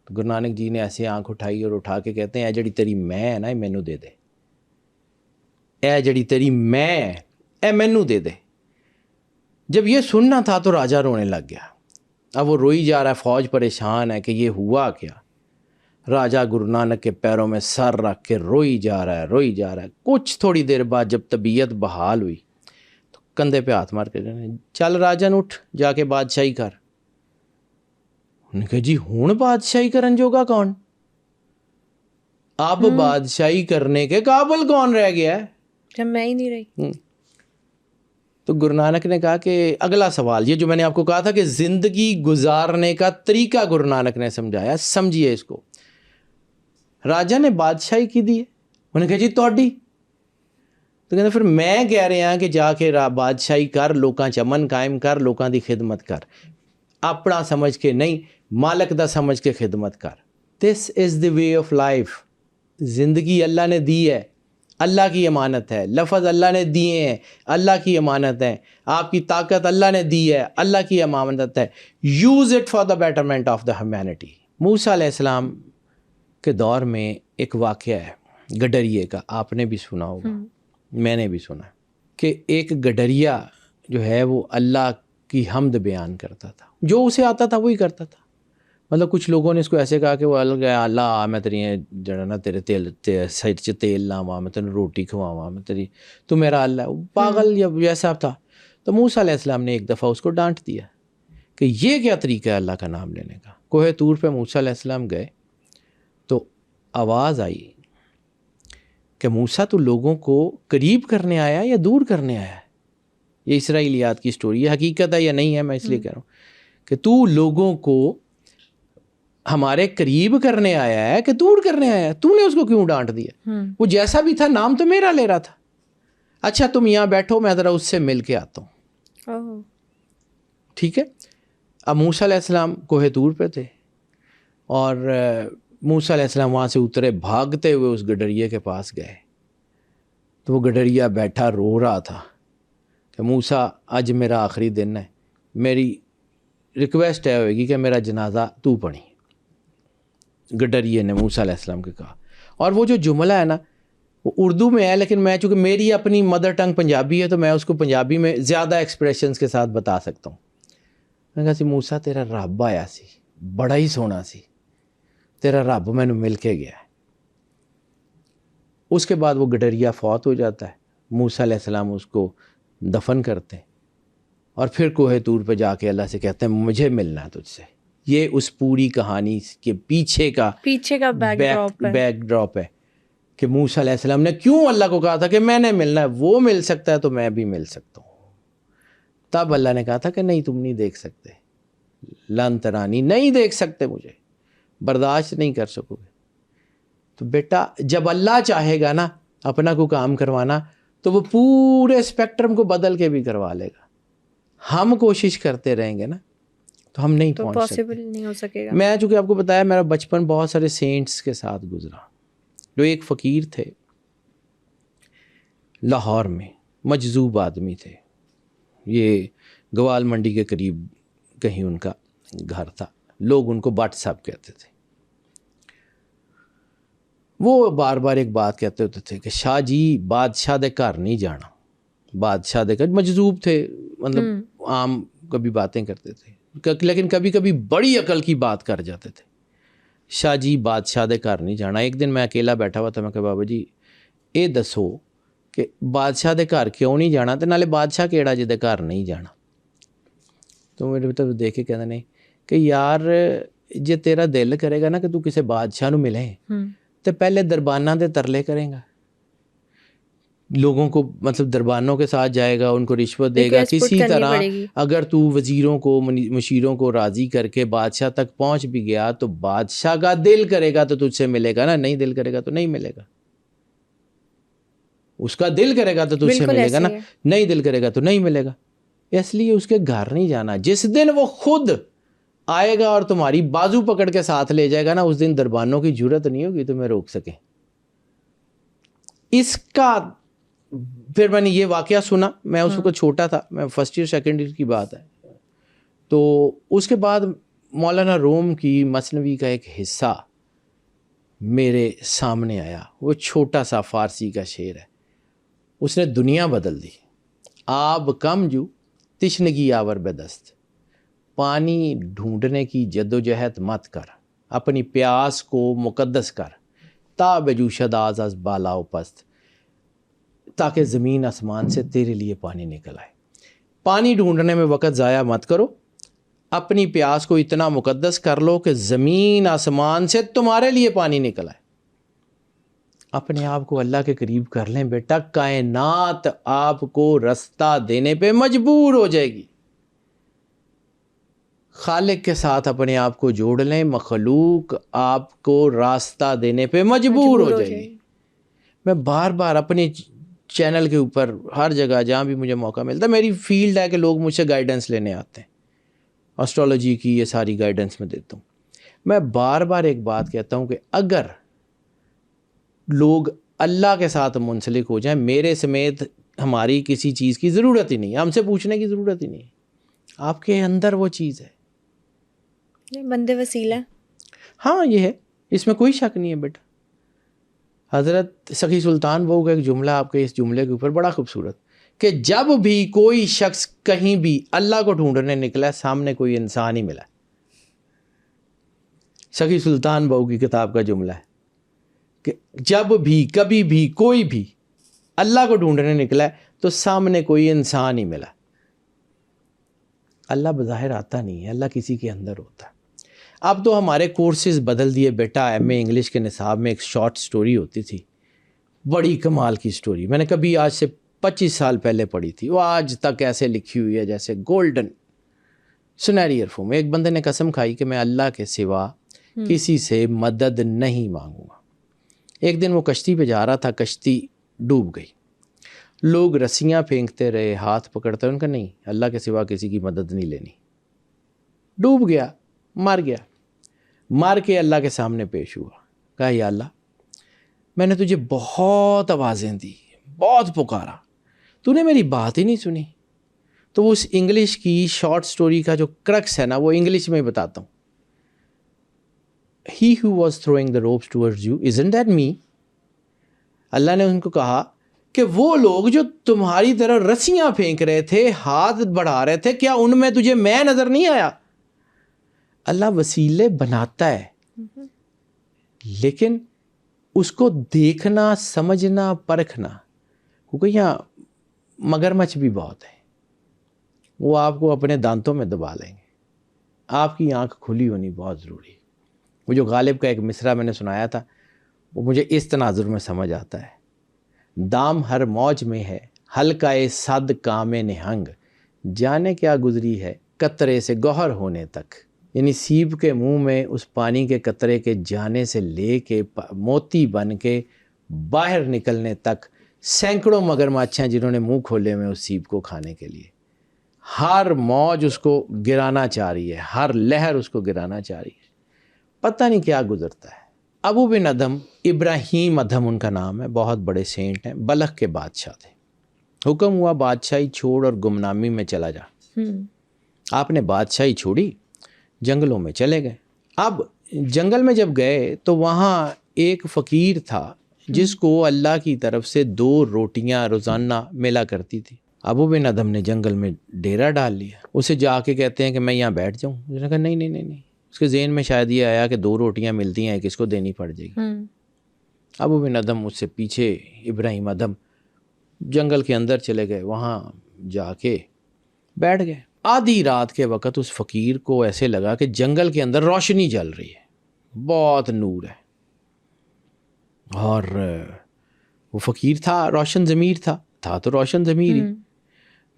تو گرو نانک جی نے ایسے آنکھ اٹھائی اور اٹھا کے کہتے ہیں اے جڑی تیری میں ہے نا یہ مینوں دے دے, اے جڑی تیری میں ہے اے مینوں دے دے. جب یہ سننا تھا تو راجہ رونے لگ گیا. اب وہ روئی جا رہا ہے, فوج پریشان ہے کہ یہ ہوا کیا. راجہ گرو نانک کے پیروں میں سر رکھ کے روئی جا رہا ہے. کچھ تھوڑی دیر بعد جب طبیعت بحال ہوئی تو کندھے پہ ہاتھ مار کے کہنے چل راجن اٹھ جا کے بادشاہی کر. انہوں نے کہا جی ہون بادشاہی کرن جوگا کون, اب بادشاہی کرنے کے قابل کون رہ گیا ہے جب میں ہی نہیں رہی. تو گرو نانک نے کہا کہ اگلا سوال, یہ جو میں نے آپ کو کہا تھا کہ زندگی گزارنے کا طریقہ گرو نانک نے سمجھایا, سمجھیے اس کو. راجہ نے بادشاہی کی دی ہے, انہوں نے کہا جی توڑی. تو کہتے پھر میں کہہ رہے ہیں کہ جا کے بادشاہی کر, لوکاں چ امن قائم کر, لوکاں دی خدمت کر, اپنا سمجھ کے نہیں مالک دا سمجھ کے خدمت کر. دس is the way of life. زندگی اللہ نے دی ہے, اللہ کی امانت ہے, لفظ اللہ نے دیے ہیں, اللہ کی امانت ہے. آپ کی طاقت اللہ نے دی ہے, اللہ کی امانت ہے. Use it for the betterment of the humanity. موسیٰ علیہ السلام کے دور میں ایک واقعہ ہے گڈریے کا, آپ نے بھی سنا ہوگا, میں نے بھی سنا کہ ایک گڈریا جو ہے وہ اللہ کی حمد بیان کرتا تھا, جو اسے آتا تھا وہی کرتا تھا. مطلب کچھ لوگوں نے اس کو ایسے کہا کہ وہ اللہ میں تیری جڑا نا تیرے سر چ تیل لاواں, میں تینوں روٹی کھواواں, میں تیری تو میرا اللہ ہے. پاگل یا جیسا تھا. تو موسیٰ علیہ السلام نے ایک دفعہ اس کو ڈانٹ دیا کہ یہ کیا طریقہ ہے اللہ کا نام لینے کا. کوہ طور پہ موسیٰ علیہ السلام گئے تو آواز آئی کہ موسیٰ تو لوگوں کو قریب کرنے آیا یا دور کرنے آیا ہے. یہ اسرائیلیات کی سٹوری ہے, حقیقت ہے یا نہیں ہے میں اس لیے کہہ رہا ہوں کہ تو لوگوں کو ہمارے قریب کرنے آیا ہے کہ دور کرنے آیا ہے. تو نے اس کو کیوں ڈانٹ دیا؟ وہ جیسا بھی تھا نام تو میرا لے رہا تھا. اچھا تم یہاں بیٹھو, میں ذرا اس سے مل کے آتا ہوں. ٹھیک ہے. اب موسیٰ علیہ السلام کوہ طور پہ تھے اور موسیٰ علیہ السلام وہاں سے اترے, بھاگتے ہوئے اس گڈریے کے پاس گئے. تو وہ گڈریا بیٹھا رو رہا تھا کہ موسیٰ آج میرا آخری دن ہے, میری ریکویسٹ ہے ہوئے گی کہ میرا جنازہ تو پڑھی. گڈریے نے موسیٰ علیہ السلام کو کہا. اور وہ جو جملہ ہے نا وہ اردو میں ہے, لیکن میں چونکہ میری اپنی مدر ٹنگ پنجابی ہے تو میں اس کو پنجابی میں زیادہ ایکسپریشنز کے ساتھ بتا سکتا ہوں. میں کہا سی موسیٰ تیرا رب آیا سی, بڑا ہی سونا سی, تیرا رب مینوں مل کے گیا ہے. اس کے بعد وہ گڈریا فوت ہو جاتا ہے. موسیٰ علیہ السلام اس کو دفن کرتے ہیں اور پھر کوہ طور پہ جا کے اللہ سے کہتے ہیں مجھے ملنا ہے تجھ سے. یہ اس پوری کہانی کے پیچھے کا بیک ڈراپ ہے کہ موسیٰ علیہ السلام نے کیوں اللہ کو کہا تھا کہ میں نے ملنا ہے, وہ مل سکتا ہے تو میں بھی مل سکتا ہوں. تب اللہ نے کہا تھا کہ نہیں تم نہیں دیکھ سکتے, لن ترانی, نہیں دیکھ سکتے, مجھے برداشت نہیں کر سکو گے. تو بیٹا جب اللہ چاہے گا نا اپنا کو کام کروانا تو وہ پورے اسپیکٹرم کو بدل کے بھی کروا لے گا. ہم کوشش کرتے رہیں گے نا تو ہم نہیں پہنچ سکتے, پاسبل نہیں ہو سکے گا. میں چونکہ آپ کو بتایا میرا بچپن بہت سارے سینٹس کے ساتھ گزرا. جو ایک فقیر تھے لاہور میں, مجذوب آدمی تھے, یہ گوال منڈی کے قریب کہیں ان کا گھر تھا. لوگ ان کو بٹ صاحب کہتے تھے. وہ بار بار ایک بات کہتے ہوتے تھے کہ شاہ جی بادشاہ دے گھر نہیں جانا. بادشاہ دے گھر, مجذوب تھے, مطلب عام کبھی باتیں کرتے تھے لیکن کبھی کبھی بڑی عقل کی بات کر جاتے تھے. شاہ جی بادشاہ دے گھر نہیں جانا. ایک دن میں اکیلا بیٹھا ہوا تھا, میں کہا بابا جی یہ دسو کہ بادشاہ دے گھر کیوں نہیں جانا تے نالے بادشاہ کیڑا جے دے گھر نہیں جانا. تو میرے تو دیکھ کے کہتے نہیں کہ یار جے تیرا دل کرے گا نا کہ تو کسی بادشاہ نو ملے تو پہلے دربانہ دے ترلے کریں گا, لوگوں کو مطلب دربانوں کے ساتھ جائے گا, ان کو رشوت دے گا. کسی طرح اگر تو وزیروں کو مشیروں کو راضی کر کے بادشاہ تک پہنچ بھی گیا تو بادشاہ کا دل کرے گا تو تجھ سے ملے گا نا, نہیں دل کرے گا تو نہیں ملے گا. اس کا دل کرے گا تو تجھ سے ملے گا نا, نہیں دل کرے گا تو نہیں ملے گا. اس لیے اس کے گھر نہیں جانا. جس دن وہ خود آئے گا اور تمہاری بازو پکڑ کے ساتھ لے جائے گا نا, اس دن دربانوں کی جرت نہیں ہوگی تمہیں روک سکیں. اس کا پھر میں نے یہ واقعہ سنا, میں اس وقت چھوٹا تھا, میں فرسٹ ایئر سیکنڈ ایئر کی بات ہے. تو اس کے بعد مولانا روم کی مثنوی کا ایک حصہ میرے سامنے آیا. وہ چھوٹا سا فارسی کا شعر ہے, اس نے دنیا بدل دی. آب کم جو تشنگی آور بدست, پانی ڈھونڈنے کی جدوجہد مت کر, اپنی پیاس کو مقدس کر, تا بجوشد از بالا و پست, تاکہ زمین آسمان سے تیرے لیے پانی نکل آئے. پانی ڈھونڈنے میں وقت ضائع مت کرو, اپنی پیاس کو اتنا مقدس کر لو کہ زمین آسمان سے تمہارے لیے پانی نکل آئے. اپنے آپ کو اللہ کے قریب کر لیں بیٹا, کائنات آپ کو رستہ دینے پہ مجبور ہو جائے گی. خالق کے ساتھ اپنے آپ کو جوڑ لیں, مخلوق آپ کو راستہ دینے پہ مجبور ہو جائے گی. میں بار بار اپنے چینل کے اوپر ہر جگہ جہاں بھی مجھے موقع ملتا ہے, میری فیلڈ ہے کہ لوگ مجھ سے گائیڈنس لینے آتے ہیں, اسٹرالوجی کی یہ ساری گائیڈنس میں دیتا ہوں. میں بار بار ایک بات کہتا ہوں کہ اگر لوگ اللہ کے ساتھ منسلک ہو جائیں, میرے سمیت ہماری کسی چیز کی ضرورت ہی نہیں ہے, ہم سے پوچھنے کی ضرورت ہی نہیں ہے. آپ کے اندر وہ چیز ہے, بندے وسیلہ. ہاں یہ ہے, اس میں کوئی شک نہیں ہے بیٹا. حضرت سخی سلطان بہو کا ایک جملہ آپ کے اس جملے کے اوپر بڑا خوبصورت, کہ جب بھی کوئی شخص کہیں بھی اللہ کو ڈھونڈنے نکلا, سامنے کوئی انسان ہی ملا. سخی سلطان بہو کی کتاب کا جملہ ہے کہ جب بھی کبھی بھی کوئی بھی اللہ کو ڈھونڈنے نکلا تو سامنے کوئی انسان ہی ملا. اللہ بظاہر آتا نہیں ہے, اللہ کسی کے اندر ہوتا ہے. اب تو ہمارے کورسز بدل دیے بیٹا. ایم اے انگلش کے نصاب میں ایک شارٹ سٹوری ہوتی تھی, بڑی کمال کی سٹوری, میں نے کبھی آج سے 25 سال پہلے پڑھی تھی, وہ آج تک ایسے لکھی ہوئی ہے جیسے گولڈن سنیریئر فارم. ایک بندے نے قسم کھائی کہ میں اللہ کے سوا کسی سے مدد نہیں مانگوں گا. ایک دن وہ کشتی پہ جا رہا تھا, کشتی ڈوب گئی. لوگ رسیاں پھینکتے رہے, ہاتھ پکڑتے, ان کا نہیں, اللہ کے سوا کسی کی مدد نہیں لینی. ڈوب گیا, مر گیا. مر کے اللہ کے سامنے پیش ہوا, کہا یا اللہ میں نے تجھے بہت آوازیں دی, بہت پکارا, تو نے میری بات ہی نہیں سنی. تو وہ اس انگلش کی شارٹ سٹوری کا جو کرکس ہے نا, وہ انگلش میں بتاتا ہوں. He who was throwing the ropes towards you, isn't that me? اللہ نے ان کو کہا کہ وہ لوگ جو تمہاری طرح رسیاں پھینک رہے تھے, ہاتھ بڑھا رہے تھے, کیا ان میں تجھے میں نظر نہیں آیا؟ اللہ وسیلے بناتا ہے, لیکن اس کو دیکھنا, سمجھنا, پرکھنا, کیونکہ یہاں مگرمچھ بھی بہت ہیں, وہ آپ کو اپنے دانتوں میں دبا لیں گے. آپ کی آنکھ کھلی ہونی بہت ضروری ہے. وہ جو غالب کا ایک مصرع میں نے سنایا تھا, وہ مجھے اس تناظر میں سمجھ آتا ہے. دام ہر موج میں ہے حلقۂ صد کام نہنگ, جانے کیا گزری ہے قطرے سے گوہر ہونے تک. یعنی سیب کے منہ میں اس پانی کے قطرے کے جانے سے لے کے موتی بن کے باہر نکلنے تک سینکڑوں مگرمچھ ہیں جنہوں نے منہ کھولے ہوئے اس سیب کو کھانے کے لیے. ہر موج اس کو گرانا چاہ رہی ہے, ہر لہر اس کو گرانا چاہ رہی ہے, پتہ نہیں کیا گزرتا ہے. ابو بن ادھم, ابراہیم ادھم ان کا نام ہے, بہت بڑے سینٹ ہیں, بلخ کے بادشاہ تھے. حکم ہوا بادشاہی چھوڑ اور گمنامی میں چلا جا. آپ نے بادشاہی چھوڑی, جنگلوں میں چلے گئے. اب جنگل میں جب گئے تو وہاں ایک فقیر تھا جس کو اللہ کی طرف سے 2 روٹیاں روزانہ ملا کرتی تھی. ابو بن ادھم نے جنگل میں ڈیرا ڈال لیا. اسے جا کے کہتے ہیں کہ میں یہاں بیٹھ جاؤں. اس نے کہا نہیں نہیں نہیں نہیں. اس کے ذہن میں شاید یہ آیا کہ 2 روٹیاں ملتی ہیں, کس کو دینی پڑ جائے گی. ابو بن ادھم اس سے پیچھے ابراہیم ادھم جنگل کے اندر چلے گئے, وہاں جا کے بیٹھ گئے. آدھی رات کے وقت اس فقیر کو ایسے لگا کہ جنگل کے اندر روشنی جل رہی ہے, بہت نور ہے, اور وہ فقیر تھا, روشن ضمیر تھا تو روشن ضمیر ہی.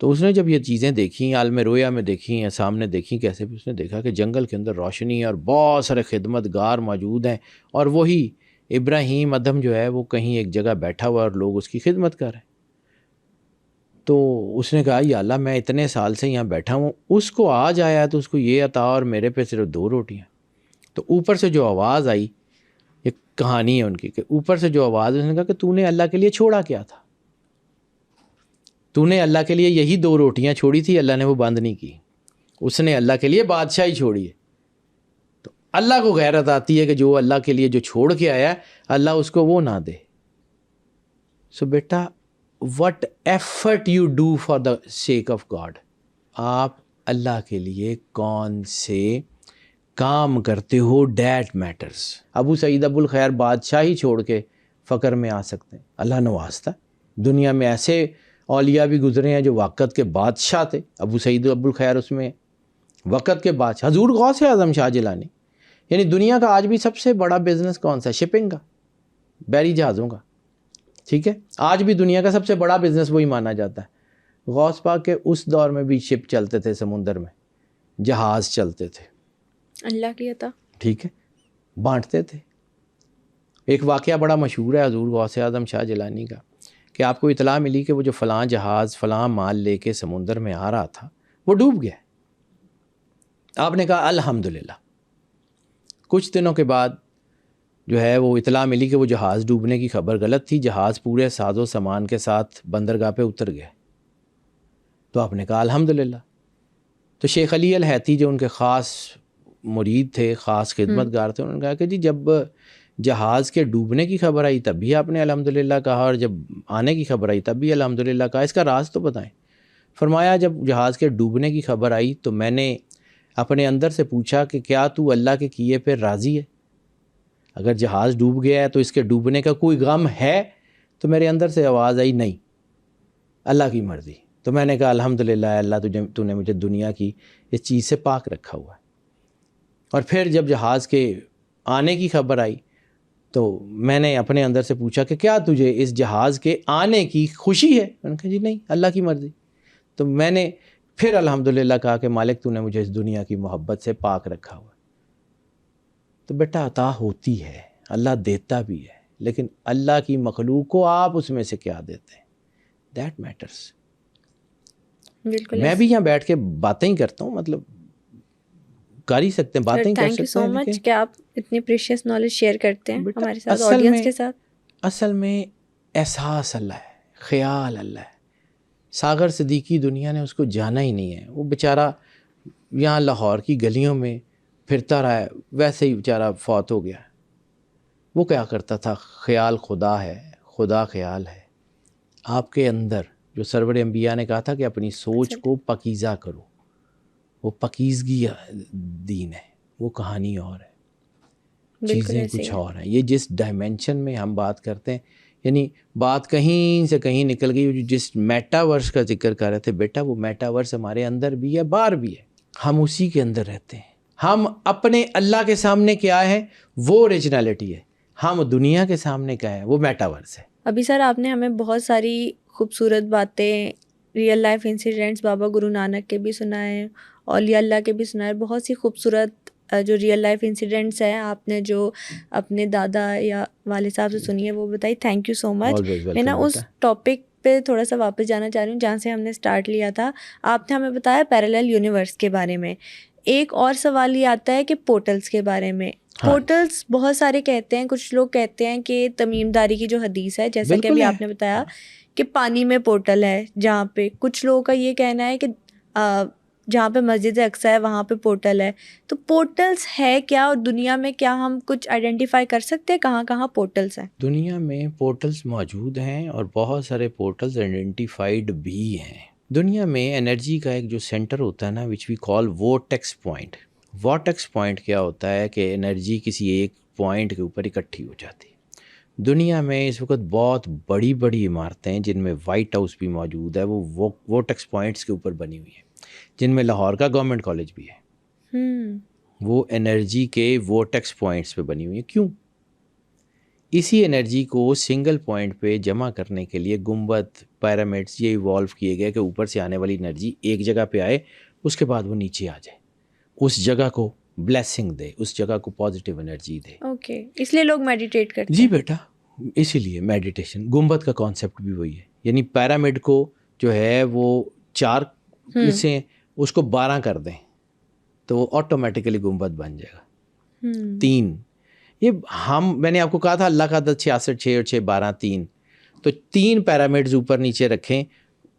تو اس نے جب یہ چیزیں دیکھیں, عالم رویا میں دیکھیں یا سامنے دیکھیں کیسے بھی, اس نے دیکھا کہ جنگل کے اندر روشنی ہے اور بہت سارے خدمت گار موجود ہیں, اور وہی ابراہیم ادھم جو ہے وہ کہیں ایک جگہ بیٹھا ہوا اور لوگ اس کی خدمت کر رہے ہیں. تو اس نے کہا یا اللہ میں اتنے سال سے یہاں بیٹھا ہوں, اس کو آج آیا تو اس کو یہ عطا اور میرے پہ صرف 2 روٹیاں. تو اوپر سے جو آواز آئی, یہ کہانی ہے ان کی, کہ اوپر سے جو آواز, اس نے کہا کہ تو نے اللہ کے لیے چھوڑا کیا تھا؟ تو نے اللہ کے لیے یہی 2 روٹیاں چھوڑی تھی, اللہ نے وہ بند نہیں کی. اس نے اللہ کے لیے بادشاہی چھوڑی ہے. اللہ کو غیرت آتی ہے کہ جو اللہ کے لیے جو چھوڑ کے آیا ہے اللہ اس کو وہ نہ دے. سو بیٹا what effort you do for the sake of God, آپ اللہ کے لیے کون سے کام کرتے ہو, دیٹ میٹرز. ابو سعید ابو الخیر بادشاہی چھوڑ کے فقر میں آ سکتے ہیں, اللہ نوازتا. دنیا میں ایسے اولیاء بھی گزرے ہیں جو وقت کے بادشاہ تھے, ابو سعید ابو الخیر اس میں وقت کے بادشاہ. حضور غوث اعظم شاہ جیلانی, یعنی دنیا کا آج بھی سب سے بڑا بزنس کون سا ہے؟ شپنگ کا, بحری جہازوں کا. ٹھیک ہے, آج بھی دنیا کا سب سے بڑا بزنس وہی مانا جاتا ہے. غوث پاک کے اس دور میں بھی شپ چلتے تھے, سمندر میں جہاز چلتے تھے, اللہ کی عطا. ٹھیک ہے, بانٹتے تھے. ایک واقعہ بڑا مشہور ہے حضور غوث اعظم شاہ جیلانی کا, کہ آپ کو اطلاع ملی کہ وہ جو فلاں جہاز فلاں مال لے کے سمندر میں آ رہا تھا وہ ڈوب گیا. آپ نے کہا الحمدللہ. کچھ دنوں کے بعد جو ہے وہ اطلاع ملی کہ وہ جہاز ڈوبنے کی خبر غلط تھی, جہاز پورے ساز و سامان کے ساتھ بندرگاہ پہ اتر گیا. تو آپ نے کہا الحمدللہ. تو شیخ علی الحیتی جو ان کے خاص مرید تھے, خاص خدمت گار تھے, انہوں نے کہا کہ جی جب جہاز کے ڈوبنے کی خبر آئی تب بھی آپ نے الحمدللہ کہا, اور جب آنے کی خبر آئی تب بھی الحمدللہ کہا, اس کا راز تو بتائیں. فرمایا جب جہاز کے ڈوبنے کی خبر آئی تو میں نے اپنے اندر سے پوچھا کہ کیا تو اللہ کے کیے پہ راضی ہے؟ اگر جہاز ڈوب گیا ہے تو اس کے ڈوبنے کا کوئی غم ہے؟ تو میرے اندر سے آواز آئی نہیں, اللہ کی مرضی. تو میں نے کہا الحمدللہ اللہ تو نے مجھے دنیا کی اس چیز سے پاک رکھا ہوا ہے. اور پھر جب جہاز کے آنے کی خبر آئی تو میں نے اپنے اندر سے پوچھا کہ کیا تجھے اس جہاز کے آنے کی خوشی ہے؟ میں نے کہا جی نہیں, اللہ کی مرضی. تو میں نے پھر الحمدللہ کہا کہ مالک تو نے مجھے اس دنیا کی محبت سے پاک رکھا ہوا. تو بیٹا عطا ہوتی ہے, اللہ دیتا بھی ہے, لیکن اللہ کی مخلوق کو آپ اس میں سے کیا دیتے ہیں, دیٹ میٹرز. بالکل. میں بھی یہاں بیٹھ کے باتیں ہی کرتا ہوں, مطلب کر ہی سکتے ہیں, باتیں کر سکتے ہیں. تھینک یو سو مچ کہ آپ اتنی پریشیس نالج شیئر کرتے ہیں ہمارے ساتھ, اصل آڈینس کے ساتھ. اصل میں احساس اللہ ہے, خیال اللہ ہے. ساغر صدیقی دنیا نے اس کو جانا ہی نہیں ہے. وہ بیچارہ یہاں لاہور کی گلیوں میں پھرتا رہا ہے, ویسے ہی بیچارہ فوت ہو گیا. وہ کیا کرتا تھا, خیال خدا ہے, خدا خیال ہے. آپ کے اندر جو سرور انبیاء نے کہا تھا کہ اپنی سوچ کو پاکیزہ کرو, وہ پاکیزگی دین ہے, وہ کہانی اور ہے, چیزیں کچھ اور ہیں. یہ جس ڈائمینشن میں ہم بات کرتے ہیں, یعنی بات کہیں سے کہیں نکل گئی. جس میٹاورس کا ذکر کر رہے تھے بیٹا, وہ میٹاورس ہمارے اندر بھی ہے, باہر بھی ہے, ہم اسی کے اندر رہتے ہیں. ہم اپنے اللہ کے سامنے کیا ہے, وہ اوریجنلٹی ہے. ہم دنیا کے سامنے کیا ہے, وہ میٹاورس ہے. ابھی سر آپ نے ہمیں بہت ساری خوبصورت باتیں, ریئل لائف انسیڈنٹس بابا گرو نانک کے بھی سنائے, اولیاء اللہ کے بھی سنائے. بہت سی خوبصورت جو ریئل لائف انسیڈنٹس ہیں آپ نے جو اپنے دادا یا والد صاحب سے سنی ہے وہ بتائی. تھینک یو سو مچ. میں نا اس ٹاپک پہ تھوڑا سا واپس جانا چاہ رہی ہوں جہاں سے ہم نے اسٹارٹ لیا تھا. آپ نے ہمیں بتایا پیرالل یونیورس کے بارے میں. ایک اور سوال یہ آتا ہے کہ پورٹلس کے بارے میں. پورٹلس بہت سارے کہتے ہیں, کچھ لوگ کہتے ہیں کہ تمیم داری کی جو حدیث ہے, جیسا کہ ابھی آپ نے بتایا کہ پانی میں پورٹل ہے جہاں پہ, کچھ لوگوں کا یہ کہنا ہے کہ جہاں پہ مسجد اقصیٰ ہے وہاں پہ پورٹل ہے. تو پورٹلس ہے کیا, اور دنیا میں کیا ہم کچھ آئیڈینٹیفائی کر سکتے ہیں کہاں کہاں پورٹلس ہیں؟ دنیا میں پورٹلس موجود ہیں اور بہت سارے پورٹلس آئیڈینٹیفائڈ بھی ہیں. دنیا میں انرجی کا ایک جو سینٹر ہوتا ہے نا, وچ وی کال وورٹیکس پوائنٹ. وورٹیکس پوائنٹ کیا ہوتا ہے کہ انرجی کسی ایک پوائنٹ کے اوپر اکٹھی ہو جاتی ہے. دنیا میں اس وقت بہت بڑی بڑی عمارتیں جن میں وائٹ ہاؤس بھی موجود ہے, وہ وورٹیکس پوائنٹس کے اوپر بنی ہوئی ہیں, جن میں لاہور کا گورنمنٹ کالج بھی ہے. وہ انرجی کے وورٹیکس پوائنٹس پہ بنی ہوئی ہیں. کیوں؟ اسی انرجی کو سنگل پوائنٹ پہ جمع کرنے کے لیے گنبد, پیرامڈس یہ ایوالو کیے گئے کہ اوپر سے آنے والی انرجی ایک جگہ پہ آئے, اس کے بعد وہ نیچے آ جائے, اس جگہ کو بلیسنگ دے, اس جگہ کو پازیٹیو انرجی دے. اوکے, اس لیے لوگ میڈیٹیٹ کرتے ہیں. جی بیٹا, اسی لیے میڈیٹیشن. گنبد کا کانسیپٹ بھی وہی ہے, یعنی پیرامڈ کو جو ہے وہ 4 سے اس کو 12 کر دیں تو وہ آٹومیٹیکلی گنبد بن جائے گا. 3 یہ میں نے آپ کو کہا تھا اللہ کا عدد 66, 6 اور 6 12 3, تو 3 پیرامڈز اوپر نیچے رکھیں,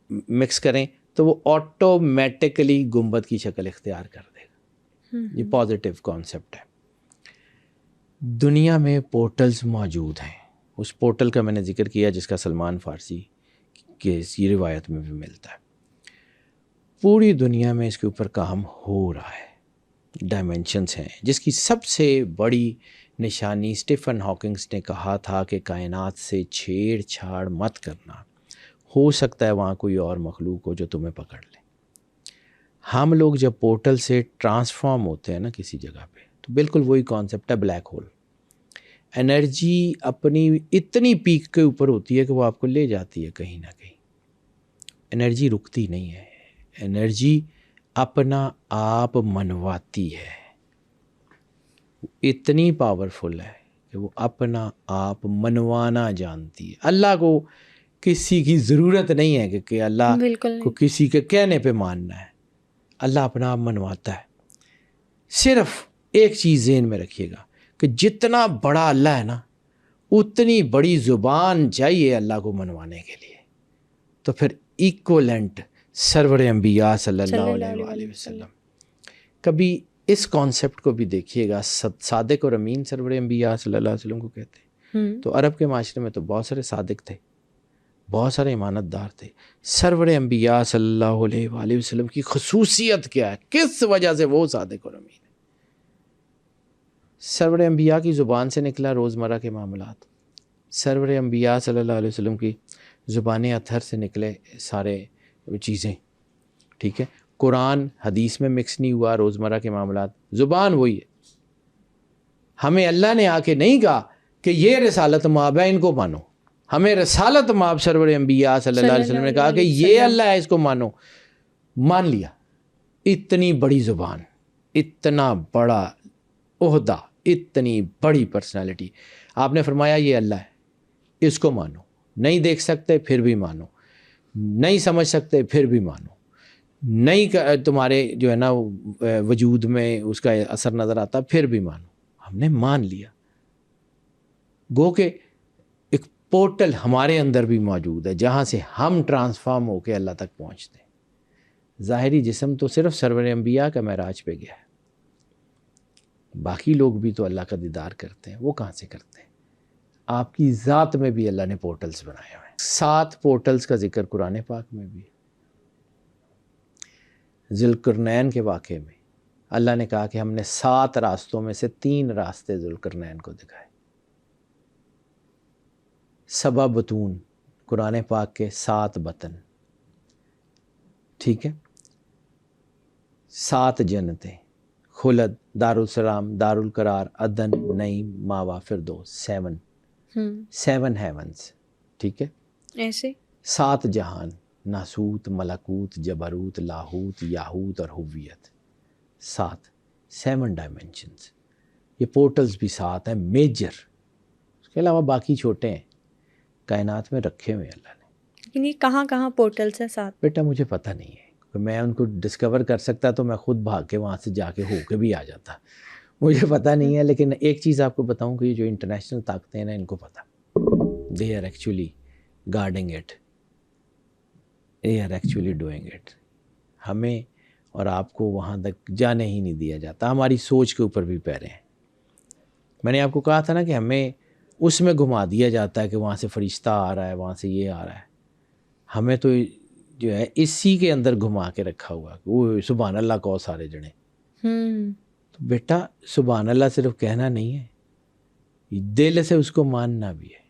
مکس کریں تو وہ آٹومیٹیکلی گنبد کی شکل اختیار کر دے گا. یہ پازیٹیو کانسیپٹ ہے. دنیا میں پورٹلز موجود ہیں. اس پورٹل کا میں نے ذکر کیا جس کا سلمان فارسی کے اسی روایت میں بھی ملتا ہے. پوری دنیا میں اس کے اوپر کام ہو رہا ہے. ڈائمینشنز ہیں جس کی سب سے بڑی نشانی اسٹیفن ہاکنگز نے کہا تھا کہ کائنات سے چھیڑ چھاڑ مت کرنا، ہو سکتا ہے وہاں کوئی اور مخلوق ہو جو تمہیں پکڑ لے. ہم لوگ جب پورٹل سے ٹرانسفارم ہوتے ہیں نا کسی جگہ پہ، تو بالکل وہی کانسیپٹ ہے بلیک ہول. انرجی اپنی اتنی پیک کے اوپر ہوتی ہے کہ وہ آپ کو لے جاتی ہے کہیں نہ کہیں. انرجی رکتی نہیں ہے، انرجی اپنا آپ منواتی ہے. اتنی پاورفل ہے کہ وہ اپنا آپ منوانا جانتی ہے. اللہ کو کسی کی ضرورت نہیں ہے کہ اللہ بالکل کو نہیں. کسی کے کہنے پہ ماننا ہے. اللہ اپنا آپ منواتا ہے. صرف ایک چیز ذہن میں رکھیے گا کہ جتنا بڑا اللہ ہے نا، اتنی بڑی زبان چاہیے اللہ کو منوانے کے لیے. تو پھر ایکولنٹ سرور انبیاء صلی اللہ علیہ وآلہ وسلم. کبھی اس کانسیپٹ کو بھی دیکھیے گا، صادق اور امین سرور انبیاء صلی اللہ علیہ وسلم کو کہتے ہیں. تو عرب کے معاشرے میں تو بہت سارے صادق تھے، بہت سارے امانت دار تھے. سرور انبیاء صلی اللہ علیہ وآلہ وسلم کی خصوصیت کیا ہے، کس وجہ سے وہ صادق اور امین ہے؟ سرور انبیاء کی زبان سے نکلا روزمرہ کے معاملات. سرور انبیاء صلی اللہ علیہ وسلم کی زبان اطہر سے نکلے سارے چیزیں. ٹھیک ہے، قرآن حدیث میں مکس نہیں ہوا، روزمرہ کے معاملات، زبان وہی ہے. ہمیں اللہ نے آ کے نہیں کہا کہ یہ رسالت مآب ہے ان کو مانو. ہمیں رسالت مآب سرور انبیاء صلی اللہ علیہ وسلم نے کہا کہ یہ اللہ ہے اس کو مانو. مان لیا. اتنی بڑی زبان، اتنا بڑا عہدہ، اتنی بڑی پرسنالٹی. آپ نے فرمایا یہ اللہ ہے، اس کو مانو. نہیں دیکھ سکتے پھر بھی مانو، نہیں سمجھ سکتے پھر بھی مانو، نہیں تمہارے جو ہے نا وجود میں اس کا اثر نظر آتا پھر بھی مانو. ہم نے مان لیا. گو کہ ایک پورٹل ہمارے اندر بھی موجود ہے جہاں سے ہم ٹرانسفارم ہو کے اللہ تک پہنچتے ہیں. ظاہری جسم تو صرف سرور انبیاء کا معراج پہ گیا ہے، باقی لوگ بھی تو اللہ کا دیدار کرتے ہیں. وہ کہاں سے کرتے ہیں؟ آپ کی ذات میں بھی اللہ نے پورٹلز بنائے ہوئے ہیں. 7 پورٹلز کا ذکر قرآن پاک میں بھی ہے. ذوالقرنین کے واقعے میں اللہ نے کہا کہ ہم نے 7 راستوں میں سے 3 راستے ذوالقرنین کو دکھائے. 7 بطون، قرآن پاک کے 7 بطن. ٹھیک ہے، 7 جنتیں، خلد، دارالسلام، دارالقرار، عدن، نعیم، ماوا، فردوس. 7 ہیونز. ٹھیک ہے، ایسے 7 جہان، ناسوت، ملکوت، جبروت، لاہوت، یاہوت اور ہویت. 7 ڈائمینشنز. یہ پورٹلز بھی 7 ہیں میجر. اس کے علاوہ باقی چھوٹے ہیں کائنات میں رکھے ہوئے اللہ نے. لیکن یہ کہاں کہاں پورٹلس ہیں 7؟ بیٹا مجھے پتہ نہیں ہے، کہ میں ان کو ڈسکور کر سکتا تو میں خود بھاگ کے وہاں سے جا کے ہو کے بھی آ جاتا. مجھے پتہ نہیں ہے، لیکن ایک چیز آپ کو بتاؤں کہ یہ جو انٹرنیشنل طاقتیں ہیں نا، ان کو پتہ، they are actually guarding it, they are actually doing it. ہمیں اور آپ کو وہاں تک جانے ہی نہیں دیا جاتا. ہماری سوچ کے اوپر بھی پیرے ہیں. میں نے آپ کو کہا تھا نا کہ ہمیں اس میں گھما دیا جاتا ہے کہ وہاں سے فرشتہ آ رہا ہے، وہاں سے یہ آ رہا ہے. ہمیں تو جو ہے اسی کے اندر گھما کے رکھا ہوا کہ وہ سبحان اللہ کو سارے جنے. تو بیٹا سبحان اللہ صرف کہنا نہیں ہے، دل سے اس کو ماننا بھی ہے.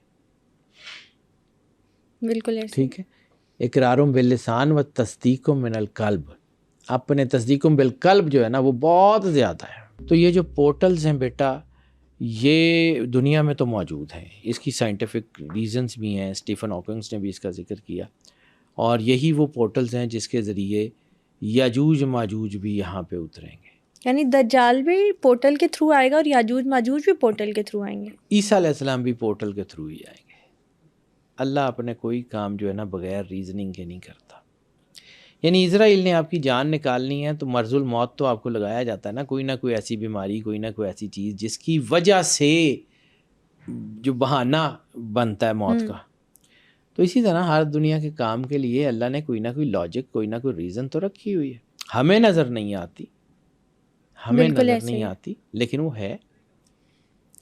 بالکل ایسے. ٹھیک ہے، اقرار باللسان و تصدیق من القلب. اپنے تصدیق بالقلب جو ہے نا وہ بہت زیادہ ہے. تو یہ جو پورٹلز ہیں بیٹا، یہ دنیا میں تو موجود ہیں. اس کی سائنٹیفک ریزنز بھی ہیں، اسٹیفن ہاکنگز نے بھی اس کا ذکر کیا. اور یہی وہ پورٹلز ہیں جس کے ذریعے یاجوج ماجوج بھی یہاں پہ اتریں گے. یعنی دجال بھی پورٹل کے تھرو آئے گا اور یاجوج ماجوج بھی پورٹل کے تھرو آئیں گے. عیسیٰ علیہ السلام بھی پورٹل کے تھرو ہی آئیں گے. اللہ اپنے کوئی کام جو ہے نا بغیر ریزننگ کے نہیں کرتا. یعنی اسرائیل نے آپ کی جان نکالنی ہے تو مرض الموت تو آپ کو لگایا جاتا ہے نا، کوئی نہ کوئی ایسی بیماری، کوئی نہ کوئی ایسی چیز جس کی وجہ سے جو بہانہ بنتا ہے موت کا. تو اسی طرح ہر دنیا کے کام کے لیے اللہ نے کوئی نہ کوئی لاجک، کوئی نہ کوئی ریزن تو رکھی ہوئی ہے. ہمیں نظر نہیں آتی، ہمیں نظر نہیں آتی، لیکن وہ ہے.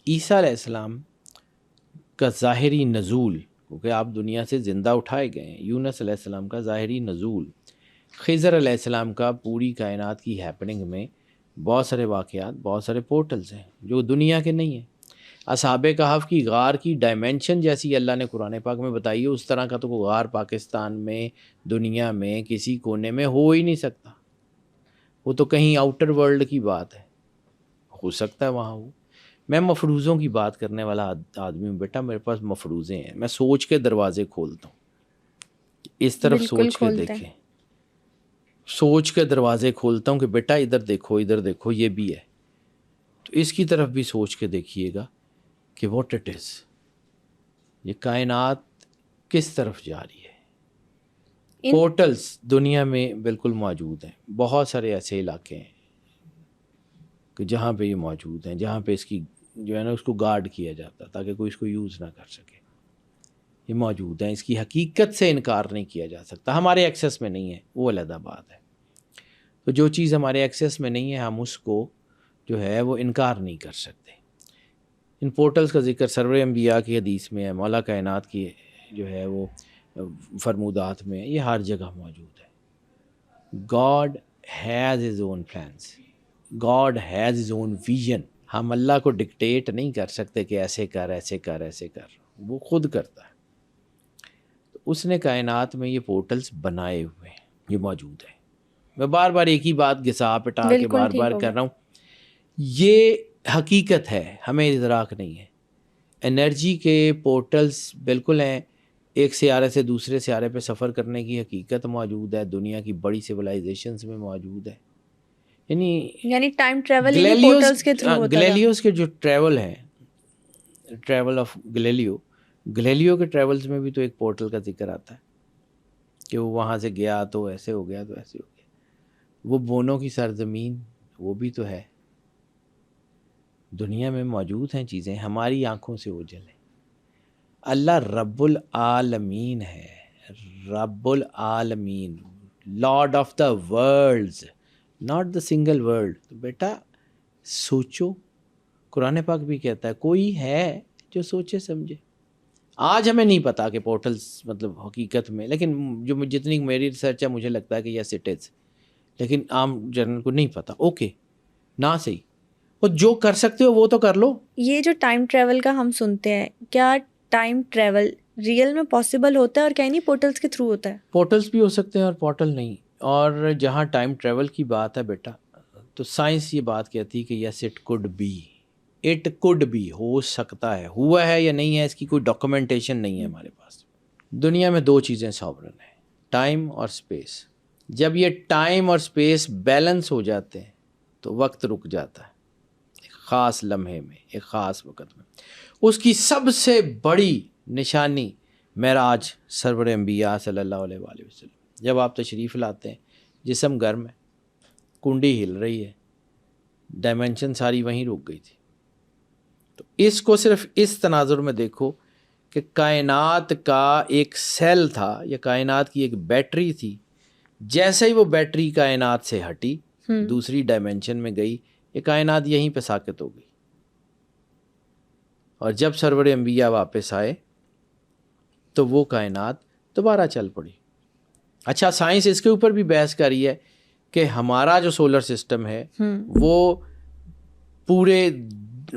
عیسیٰ علیہ السلام کا ظاہری نزول، کیونکہ آپ دنیا سے زندہ اٹھائے گئے ہیں، یونس علیہ السلام کا ظاہری نزول، خضر علیہ السلام کا پوری کائنات کی ہیپننگ میں بہت سارے واقعات، بہت سارے پورٹلز ہیں جو دنیا کے نہیں ہیں۔ اصحاب کہف کی غار کی ڈائمنشن جیسی اللہ نے قرآن پاک میں بتائی ہے، اس طرح کا تو کوئی غار پاکستان میں، دنیا میں کسی کونے میں ہو ہی نہیں سکتا۔ وہ تو کہیں آؤٹر ورلڈ کی بات ہے، ہو سکتا ہے وہاں ہو۔ میں مفروضوں کی بات کرنے والا آدمی ہوں بیٹا، میرے پاس مفروضے ہیں، میں سوچ کے دروازے کھولتا ہوں، اس طرف بالکل سوچ کے کھولتے ہیں۔ دیکھیں، سوچ کے دروازے کھولتا ہوں کہ بیٹا ادھر دیکھو، ادھر دیکھو، یہ بھی ہے، تو اس کی طرف بھی سوچ کے دیکھیے گا کہ واٹ اٹ از، یہ کائنات کس طرف جا رہی ہے۔ پورٹلز دنیا میں بالکل موجود ہیں، بہت سارے ایسے علاقے ہیں کہ جہاں پہ یہ موجود ہیں، جہاں پہ اس کی جو ہے نا اس کو گارڈ کیا جاتا تاکہ کوئی اس کو یوز نہ کر سکے۔ یہ موجود ہیں، اس کی حقیقت سے انکار نہیں کیا جا سکتا، ہمارے ایکسیس میں نہیں ہے، وہ علیحدہ بات ہے۔ تو جو چیز ہمارے ایکسیس میں نہیں ہے ہم اس کو جو ہے وہ انکار نہیں کر سکتے۔ ان پورٹلز کا ذکر سرور انبیاء کی حدیث میں ہے، مولا کائنات کی جو ہے وہ فرمودات میں ہے، یہ ہر جگہ موجود ہے۔ God has his own plans, God has his own vision. ہم اللہ کو ڈکٹیٹ نہیں کر سکتے کہ ایسے کر، ایسے کر، ایسے کر، وہ خود کرتا ہے۔ تو اس نے کائنات میں یہ پورٹلز بنائے ہوئے ہیں، یہ موجود ہے۔ میں بار بار ایک ہی بات گھسا پٹا کے بار بار کر رہا ہوں، یہ حقیقت ہے، ہمیں ادراک نہیں ہے۔ انرجی کے پورٹلز بالکل ہیں، ایک سیارے سے دوسرے سیارے پہ سفر کرنے کی حقیقت موجود ہے، دنیا کی بڑی سویلائزیشنز میں موجود ہے۔ یعنی ٹائم ٹریول انہی پورٹلز کے تھرو ہوتا تھا۔ گلیلیوز کے جو ٹریول ہیں، ٹریول آف گلیلیو کے ٹریولز میں بھی تو ایک پورٹل کا ذکر آتا ہے کہ وہ وہاں سے گیا تو ایسے ہو گیا، تو ایسے ہو گیا۔ وہ بونوں کی سرزمین، وہ بھی تو ہے، دنیا میں موجود ہیں چیزیں، ہماری آنکھوں سے اوجھل ہیں۔ اللہ رب العالمین ہے، رب العالمین، lord of the world's, not the single world. تو بیٹا سوچو، قرآن پاک بھی کہتا ہے کوئی ہے جو سوچے سمجھے۔ آج ہمیں نہیں پتا کہ پورٹلز مطلب حقیقت میں، لیکن جو جتنی میری ریسرچ ہے مجھے لگتا ہے کہ یس اٹ از، لیکن عام جنرل کو نہیں پتا۔ اوکے، نہ صحیح، اور جو کر سکتے ہو وہ تو کر لو۔ یہ جو ٹائم ٹریول کا ہم سنتے ہیں، کیا ٹائم ٹریول ریئل میں پاسبل ہوتا ہے اور کیا نہیں پورٹلز کے تھرو ہوتا ہے؟ پورٹلز بھی ہو سکتے ہیں اور پورٹل نہیں۔ اور جہاں ٹائم ٹریول کی بات ہے بیٹا، تو سائنس یہ بات کہتی ہے کہ yes it could be, it could be, ہو سکتا ہے، ہوا ہے یا نہیں ہے اس کی کوئی ڈاکومنٹیشن نہیں ہے ہمارے پاس۔ دنیا میں دو چیزیں ساورن ہیں، ٹائم اور اسپیس۔ جب یہ ٹائم اور اسپیس بیلنس ہو جاتے ہیں تو وقت رک جاتا ہے، ایک خاص لمحے میں، ایک خاص وقت میں۔ اس کی سب سے بڑی نشانی معراج سرور انبیاء صلی اللہ علیہ وآلہ وسلم۔ جب آپ تشریف لاتے ہیں، جسم گرم ہے، کنڈی ہل رہی ہے، ڈائمنشن ساری وہیں رک گئی تھی۔ تو اس کو صرف اس تناظر میں دیکھو کہ کائنات کا ایک سیل تھا یا کائنات کی ایک بیٹری تھی، جیسے ہی وہ بیٹری کائنات سے ہٹی، دوسری ڈائمنشن میں گئی، یہ کائنات یہیں پہ ساکت ہو گئی۔ اور جب سرور انبیاء واپس آئے تو وہ کائنات دوبارہ چل پڑی۔ اچھا، سائنس اس کے اوپر بھی بحث کر رہی ہے کہ ہمارا جو سولر سسٹم ہے وہ پورے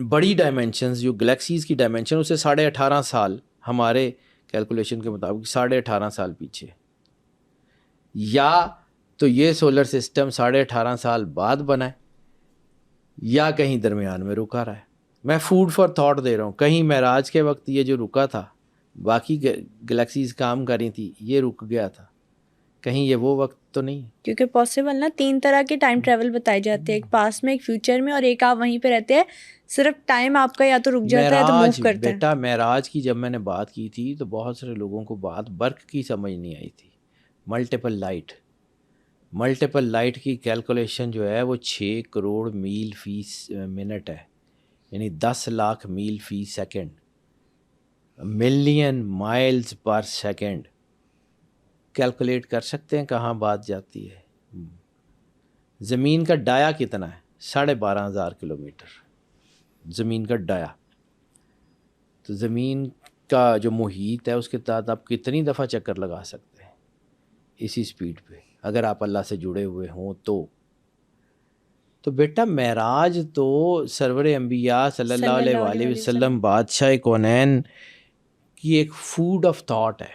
بڑی ڈائمنشنز، جو گلیکسیز کی ڈائمنشن، اسے 18.5 سال ہمارے کیلکولیشن کے مطابق 18.5 سال پیچھے، یا تو یہ سولر سسٹم 18.5 سال بعد بنا ہے یا کہیں درمیان میں رکا رہا ہے۔ میں فوڈ فار تھاٹ دے رہا ہوں، کہیں معراج کے وقت یہ جو رکا تھا، باقی گلیکسیز کام کر رہی تھی، یہ رک گیا تھا، کہیں یہ وہ وقت تو نہیں ہے؟ کیونکہ پاسبل نا 3 طرح کے ٹائم ٹریول بتائے جاتے ہیں، ایک پاس میں، ایک فیوچر میں، اور ایک آپ وہیں پہ رہتے ہیں، صرف ٹائم آپ کا یا تو رک جاتا ہے تو موو کرتا ہے۔ بیٹا معراج کی جب میں نے بات کی تھی تو بہت سارے لوگوں کو بات برق کی سمجھ نہیں آئی تھی۔ ملٹیپل لائٹ کی کیلکولیشن جو ہے وہ 6 کروڑ میل فی منٹ ہے، یعنی 10 لاکھ میل فی second, million miles per second. Calculate کر سکتے ہیں کہاں بات جاتی ہے؟ زمین کا ڈایا کتنا ہے؟ 12,500 کلومیٹر زمین کا ڈایا، تو زمین کا جو محیط ہے اس کے تحت آپ کتنی دفعہ چکر لگا سکتے ہیں اسی سپیڈ پہ، اگر آپ اللہ سے جڑے ہوئے ہوں تو بیٹا معراج تو سرور انبیاء صلی اللہ علیہ وآلہ وسلم بادشاہ کونین کی ایک فوڈ آف تھاٹ ہے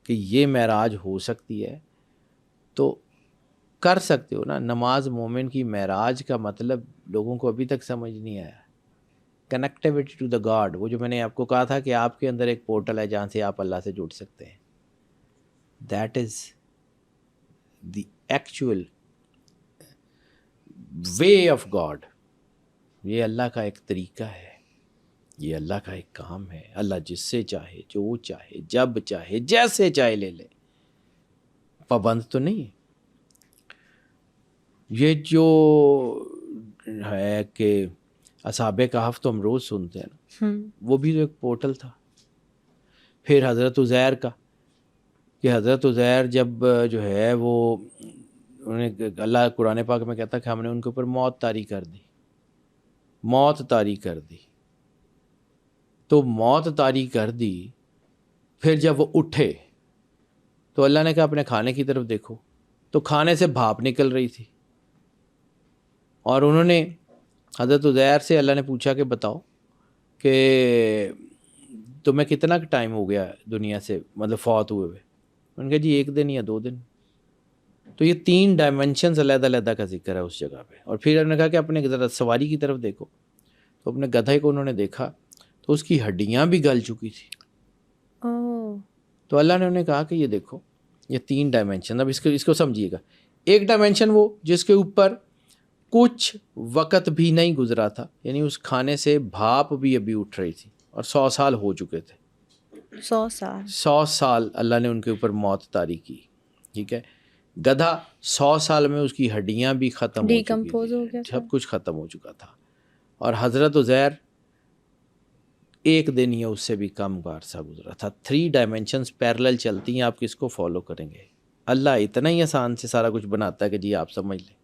کہ یہ معراج ہو سکتی ہے تو کر سکتے ہو نا. نماز مومن کی معراج کا مطلب لوگوں کو ابھی تک سمجھ نہیں آیا. کنیکٹیوٹی ٹو دا گاڈ، وہ جو میں نے آپ کو کہا تھا کہ آپ کے اندر ایک پورٹل ہے جہاں سے آپ اللہ سے جڑ سکتے ہیں. That is the actual way of God. یہ اللہ کا ایک طریقہ ہے، یہ اللہ کا ایک کام ہے. اللہ جس سے چاہے، جو چاہے، جب چاہے، جیسے چاہے لے لے، پابند تو نہیں ہے. یہ جو ہے کہ اصحاب کہف تو ہم روز سنتے ہیں نا، وہ بھی تو ایک پورٹل تھا. پھر حضرت عزیر کا، کہ حضرت عزیر جب جو ہے وہ انہیں اللہ قرآن پاک میں کہتا کہ ہم نے ان کے اوپر موت طاری کر دی، موت طاری کر دی. تو موت طاری کر دی، پھر جب وہ اٹھے تو اللہ نے کہا اپنے کھانے کی طرف دیکھو، تو کھانے سے بھاپ نکل رہی تھی. اور انہوں نے حضرت عزیر سے اللہ نے پوچھا کہ بتاؤ کہ تمہیں کتنا ٹائم ہو گیا دنیا سے، مطلب فوت ہوئے ہوئے. انہوں نے کہا جی 1 دن یا 2 دن. تو یہ 3 ڈائمنشنز علیحدہ علیحدہ کا ذکر ہے اس جگہ پہ. اور پھر انہوں نے کہا کہ اپنے ذرا سواری کی طرف دیکھو، تو اپنے گدھے کو انہوں نے دیکھا تو اس کی ہڈیاں بھی گل چکی تھی. تو اللہ نے انہیں کہا کہ یہ دیکھو یہ 3 ڈائمنشن. اب اس کو سمجھیے گا. ایک ڈائمنشن وہ جس کے اوپر کچھ وقت بھی نہیں گزرا تھا، یعنی اس کھانے سے بھاپ بھی ابھی اٹھ رہی تھی، اور 100 سال ہو چکے تھے. 100 سال اللہ نے ان کے اوپر موت طاری کی. ٹھیک ہے. گدھا 100 سال میں اس کی ہڈیاں بھی ختم ہو چکی تھی، سب کچھ ختم ہو چکا تھا. اور حضرت عزیر 1 دن یا اس سے بھی کم کا عرصہ گزرا تھا. 3 ڈائمنشنز پیرلل چلتی ہیں. آپ کس کو فالو کریں گے؟ اللہ اتنا ہی آسان سے سارا کچھ بناتا ہے کہ جی آپ سمجھ لیں.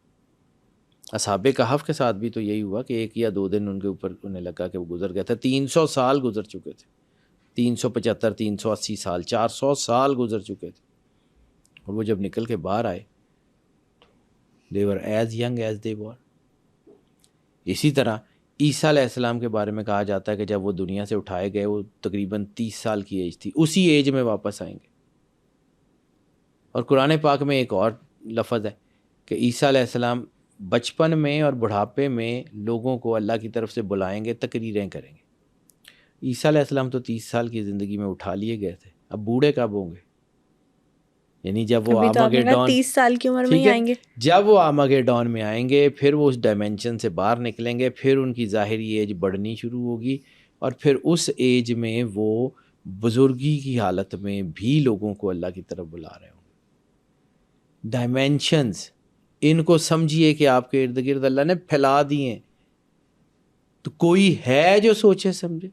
اصحاب کہف کے ساتھ بھی تو یہی ہوا کہ 1 یا 2 دن ان کے اوپر انہیں لگا کہ وہ گزر گئے تھے. 300 سال گزر چکے تھے، 375 380 سال، 400 سال گزر چکے تھے. اور وہ جب نکل کے باہر آئے they were as young as they were. اسی طرح عیسیٰ علیہ السلام کے بارے میں کہا جاتا ہے کہ جب وہ دنیا سے اٹھائے گئے وہ تقریباً 30 سال کی ایج تھی. اسی ایج میں واپس آئیں گے. اور قرآن پاک میں ایک اور لفظ ہے کہ عیسیٰ علیہ السلام بچپن میں اور بڑھاپے میں لوگوں کو اللہ کی طرف سے بلائیں گے، تقریریں کریں گے. عیسیٰ علیہ السلام تو 30 سال کی زندگی میں اٹھا لیے گئے تھے، اب بوڑھے کب ہوں گے؟ یعنی جب وہ آرمگیڈون 30 سال کی عمر میں ہی آئیں گے. جب وہ آرمگیڈون میں آئیں گے پھر وہ اس ڈائمنشن سے باہر نکلیں گے، پھر ان کی ظاہری ایج بڑھنی شروع ہوگی، اور پھر اس ایج میں وہ بزرگی کی حالت میں بھی لوگوں کو اللہ کی طرف بلا رہے ہوں گے. ڈائمنشنز ان کو سمجھیے کہ آپ کے ارد گرد اللہ نے پھیلا دیے. تو کوئی ہے جو سوچے سمجھے؟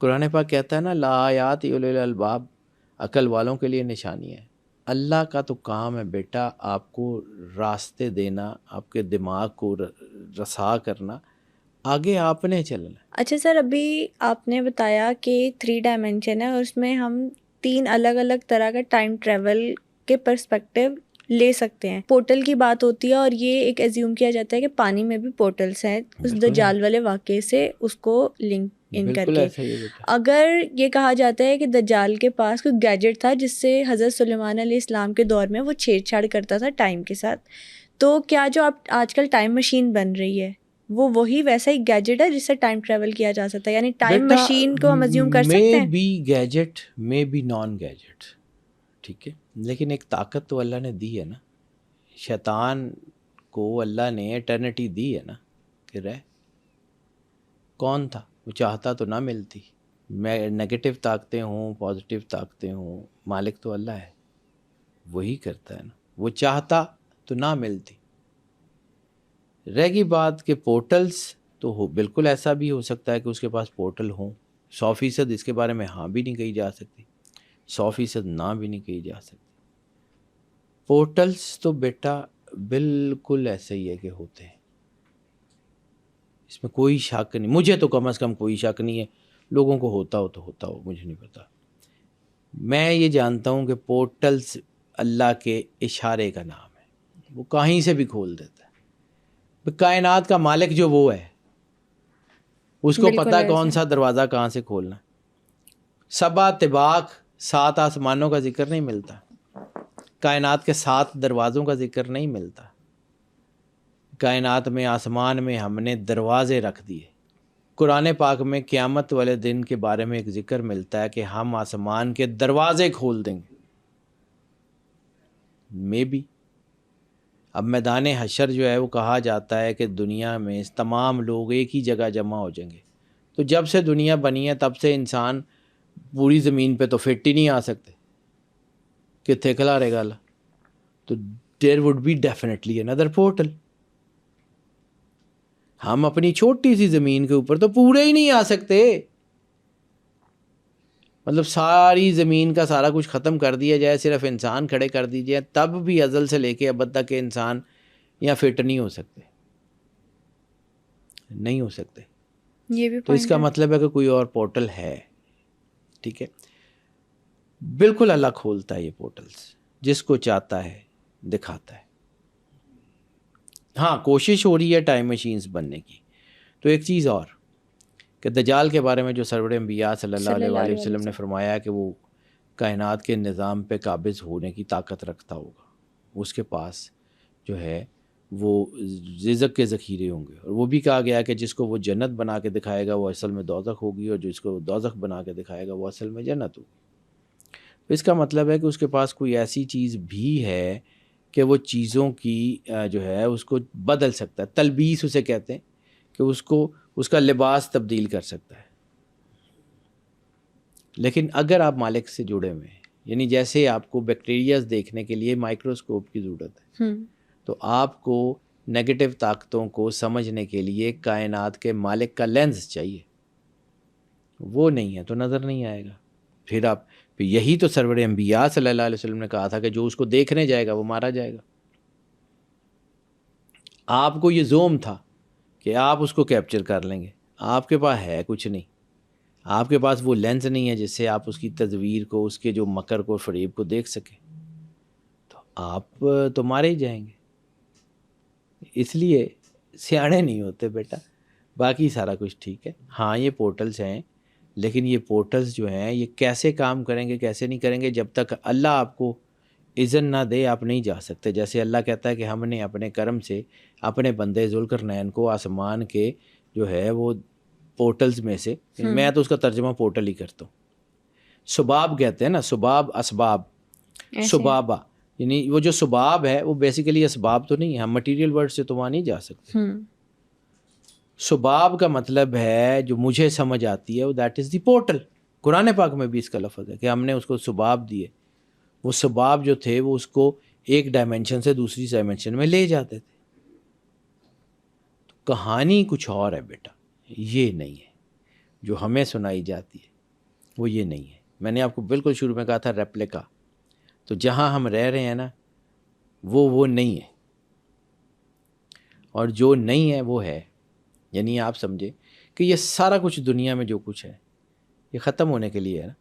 قرآن پاک کہتا ہے نا لا آیات اولی الالباب، عقل والوں کے لیے نشانی ہے. اللہ کا تو کام ہے بیٹا آپ کو راستے دینا، آپ کے دماغ کو رسا کرنا، آگے آپ نے چلنا. اچھا سر، ابھی آپ نے بتایا کہ 3 ڈائمنشن ہے اور اس میں ہم 3 الگ الگ طرح کا ٹائم ٹریول کے پرسپیکٹیو لے سکتے ہیں. پورٹل کی بات ہوتی ہے اور یہ ایک ایزیوم کیا جاتا ہے کہ پانی میں بھی پورٹلس ہیں اس دجال والے واقعے سے اس کو لنک ان کر کے. اگر یہ کہا جاتا ہے کہ دجال کے پاس کوئی گیجٹ تھا جس سے حضرت سلیمان علیہ السلام کے دور میں وہ چھیڑ چھاڑ کرتا تھا ٹائم کے ساتھ، تو کیا جو آج کل ٹائم مشین بن رہی ہے وہ وہی ویسا ہی گیجٹ ہے جس سے ٹائم ٹریول کیا جا سکتا ہے؟ یعنی ٹائم مشین کو ہم ازیوم کر سکتے ہیں؟ May be gadget, may be non gadget, ٹھیک ہے، لیکن ایک طاقت تو اللہ نے دی ہے نا. شیطان کو اللہ نے ایٹرنٹی دی ہے نا کہ رہ کون تھا، وہ چاہتا تو نہ ملتی. میں نگیٹو طاقتیں ہوں، پازیٹیو طاقتیں ہوں، مالک تو اللہ ہے، وہی کرتا ہے نا. وہ چاہتا تو نہ ملتی. رہ گئی بات کہ پورٹلز تو ہو، بالکل ایسا بھی ہو سکتا ہے کہ اس کے پاس پورٹل ہوں. 100% اس کے بارے میں ہاں بھی نہیں کہی جا سکتی، 100% نہ بھی نہیں کہی جا سکتی. پورٹلز تو بیٹا بالکل ایسے ہی ہے کہ ہوتے ہیں، اس میں کوئی شک نہیں. مجھے تو کم از کم کوئی شک نہیں ہے. لوگوں کو ہوتا ہو مجھے نہیں پتا. میں یہ جانتا ہوں کہ پورٹلز اللہ کے اشارے کا نام ہے, وہ کہیں سے بھی کھول دیتا ہے. کائنات کا مالک جو وہ ہے اس کو پتہ کون سا دروازہ کہاں سے کھولنا. 7 طباق 7 آسمانوں کا ذکر نہیں ملتا, کائنات کے 7 دروازوں کا ذکر نہیں ملتا. کائنات میں آسمان میں ہم نے دروازے رکھ دیے. قرآن پاک میں قیامت والے دن کے بارے میں ایک ذکر ملتا ہے کہ ہم آسمان کے دروازے کھول دیں گے. میں بھی اب میدان حشر جو ہے وہ کہا جاتا ہے کہ دنیا میں تمام لوگ ایک ہی جگہ جمع ہو جائیں گے. تو جب سے دنیا بنی ہے تب سے انسان پوری زمین پہ تو فٹ ہی نہیں آ سکتے, کتنے کھلا رہے گا اللہ. تو دیر وڈ بی ڈیفینیٹلی اندر پورٹل. ہم اپنی چھوٹی سی زمین کے اوپر تو پورے ہی نہیں آ سکتے. مطلب ساری زمین کا سارا کچھ ختم کر دیا جائے, صرف انسان کھڑے کر دیجیے, تب بھی ازل سے لے کے ابد تک کے انسان یہاں فٹ نہیں ہو سکتے, نہیں ہو سکتے. یہ بھی تو اس کا مطلب ہے کہ کوئی اور پورٹل ہے. ٹھیک ہے, بالکل اللہ کھولتا ہے یہ پورٹلز, جس کو چاہتا ہے دکھاتا ہے. ہاں کوشش ہو رہی ہے ٹائم مشینز بننے کی. تو ایک چیز اور کہ دجال کے بارے میں جو سرور انبیاء صلی اللہ علیہ وآلہ وسلم نے فرمایا کہ وہ کائنات کے نظام پہ قابض ہونے کی طاقت رکھتا ہوگا, اس کے پاس جو ہے وہ رزق کے ذخیرے ہوں گے. اور وہ بھی کہا گیا کہ جس کو وہ جنت بنا کے دکھائے گا وہ اصل میں دوزخ ہوگی, اور جس کو دوزخ بنا کے دکھائے گا وہ اصل میں جنت ہوگی. اس کا مطلب ہے کہ اس کے پاس کوئی ایسی چیز بھی ہے کہ وہ چیزوں کی جو ہے اس کو بدل سکتا ہے. تلبیس اسے کہتے ہیں کہ اس کو اس کا لباس تبدیل کر سکتا ہے. لیکن اگر آپ مالک سے جڑے ہوئے ہیں, یعنی جیسے آپ کو بیکٹیریاز دیکھنے کے لیے مائکروسکوپ کی ضرورت ہے, تو آپ کو نیگیٹو طاقتوں کو سمجھنے کے لیے کائنات کے مالک کا لینز چاہیے. وہ نہیں ہے تو نظر نہیں آئے گا. پھر یہی تو سرور انبیاء صلی اللہ علیہ وسلم نے کہا تھا کہ جو اس کو دیکھنے جائے گا وہ مارا جائے گا. آپ کو یہ زوم تھا کہ آپ اس کو کیپچر کر لیں گے, آپ کے پاس ہے کچھ نہیں. آپ کے پاس وہ لینز نہیں ہے جس سے آپ اس کی تصویر کو, اس کے جو مکر کو, فریب کو دیکھ سکیں. تو آپ تو مارے ہی جائیں گے. اس لیے سیانے نہیں ہوتے بیٹا, باقی سارا کچھ ٹھیک ہے. ہاں یہ پورٹلز ہیں, لیکن یہ پورٹلز جو ہیں یہ کیسے کام کریں گے کیسے نہیں کریں گے, جب تک اللہ آپ کو اذن نہ دے آپ نہیں جا سکتے. جیسے اللہ کہتا ہے کہ ہم نے اپنے کرم سے اپنے بندے ذوالقرنین کو آسمان کے جو ہے وہ پورٹلز میں سے, میں تو اس کا ترجمہ پورٹل ہی کرتا ہوں, سباب کہتے ہیں نا, سباب اسباب, سبابہ یعنی وہ جو سباب ہے وہ بیسیکلی اسباب تو نہیں ہے, ہم مٹیریل ورڈ سے تو وہاں نہیں جا سکتے. سباب کا مطلب ہے جو مجھے سمجھ آتی ہے وہ دیٹ از دی پورٹل. قرآن پاک میں بھی اس کا لفظ ہے کہ ہم نے اس کو سباب دیے. وہ سباب جو تھے وہ اس کو ایک ڈائمینشن سے دوسری ڈائمینشن میں لے جاتے تھے. تو کہانی کچھ اور ہے بیٹا, یہ نہیں ہے جو ہمیں سنائی جاتی ہے, وہ یہ نہیں ہے. میں نے آپ کو بالکل شروع میں کہا تھا ریپلیکا. تو جہاں ہم رہ رہے ہیں نا وہ نہیں ہے, اور جو نہیں ہے وہ ہے. یعنی آپ سمجھے کہ یہ سارا کچھ دنیا میں جو کچھ ہے یہ ختم ہونے کے لیے ہے نا.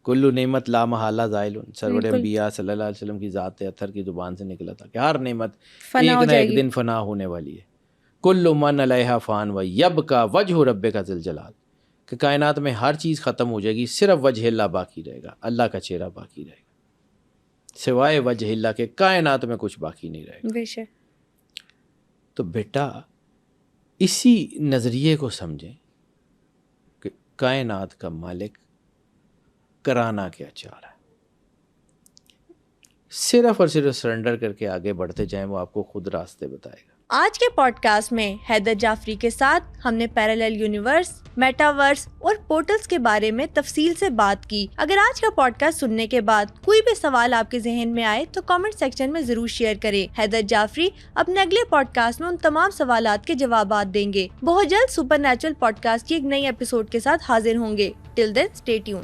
کلو نعمت لا محالہ زائل. سرور انبیاء صلی اللہ علیہ وسلم کی ذات اطہر کی زبان سے نکلا تھا کہ ہر نعمت ایک نہ ایک دن فنا ہونے والی ہے. کل من علیہا فان و یبقی وجہ ربک ذی الجلال, کہ کائنات میں ہر چیز ختم ہو جائے گی, صرف وجہ اللہ باقی رہے گا, اللہ کا چہرہ باقی رہے گا. سوائے وجہ اللہ کے کائنات میں کچھ باقی نہیں رہے گا. بے شک. تو بیٹا اسی نظریے کو سمجھیں کہ کائنات کا مالک کرانا کیا چاہ رہا ہے. صرف اور صرف سرنڈر کر کے آگے بڑھتے جائیں, وہ آپ کو خود راستے بتائے گا. آج کے پوڈ کاسٹ میں حیدر جعفری کے ساتھ ہم نے پیرالل یونیورس, میٹاورس اور پورٹلز کے بارے میں تفصیل سے بات کی. اگر آج کا پوڈ کاسٹ سننے کے بعد کوئی بھی سوال آپ کے ذہن میں آئے تو کامنٹ سیکشن میں ضرور شیئر کریں. حیدر جعفری اپنے اگلے پوڈ کاسٹ میں ان تمام سوالات کے جوابات دیں گے. بہت جلد سپر نیچرل پوڈ کاسٹ کی ایک نئی ایپیسوڈ کے ساتھ حاضر ہوں گے. ٹل دین اسٹے ٹیون.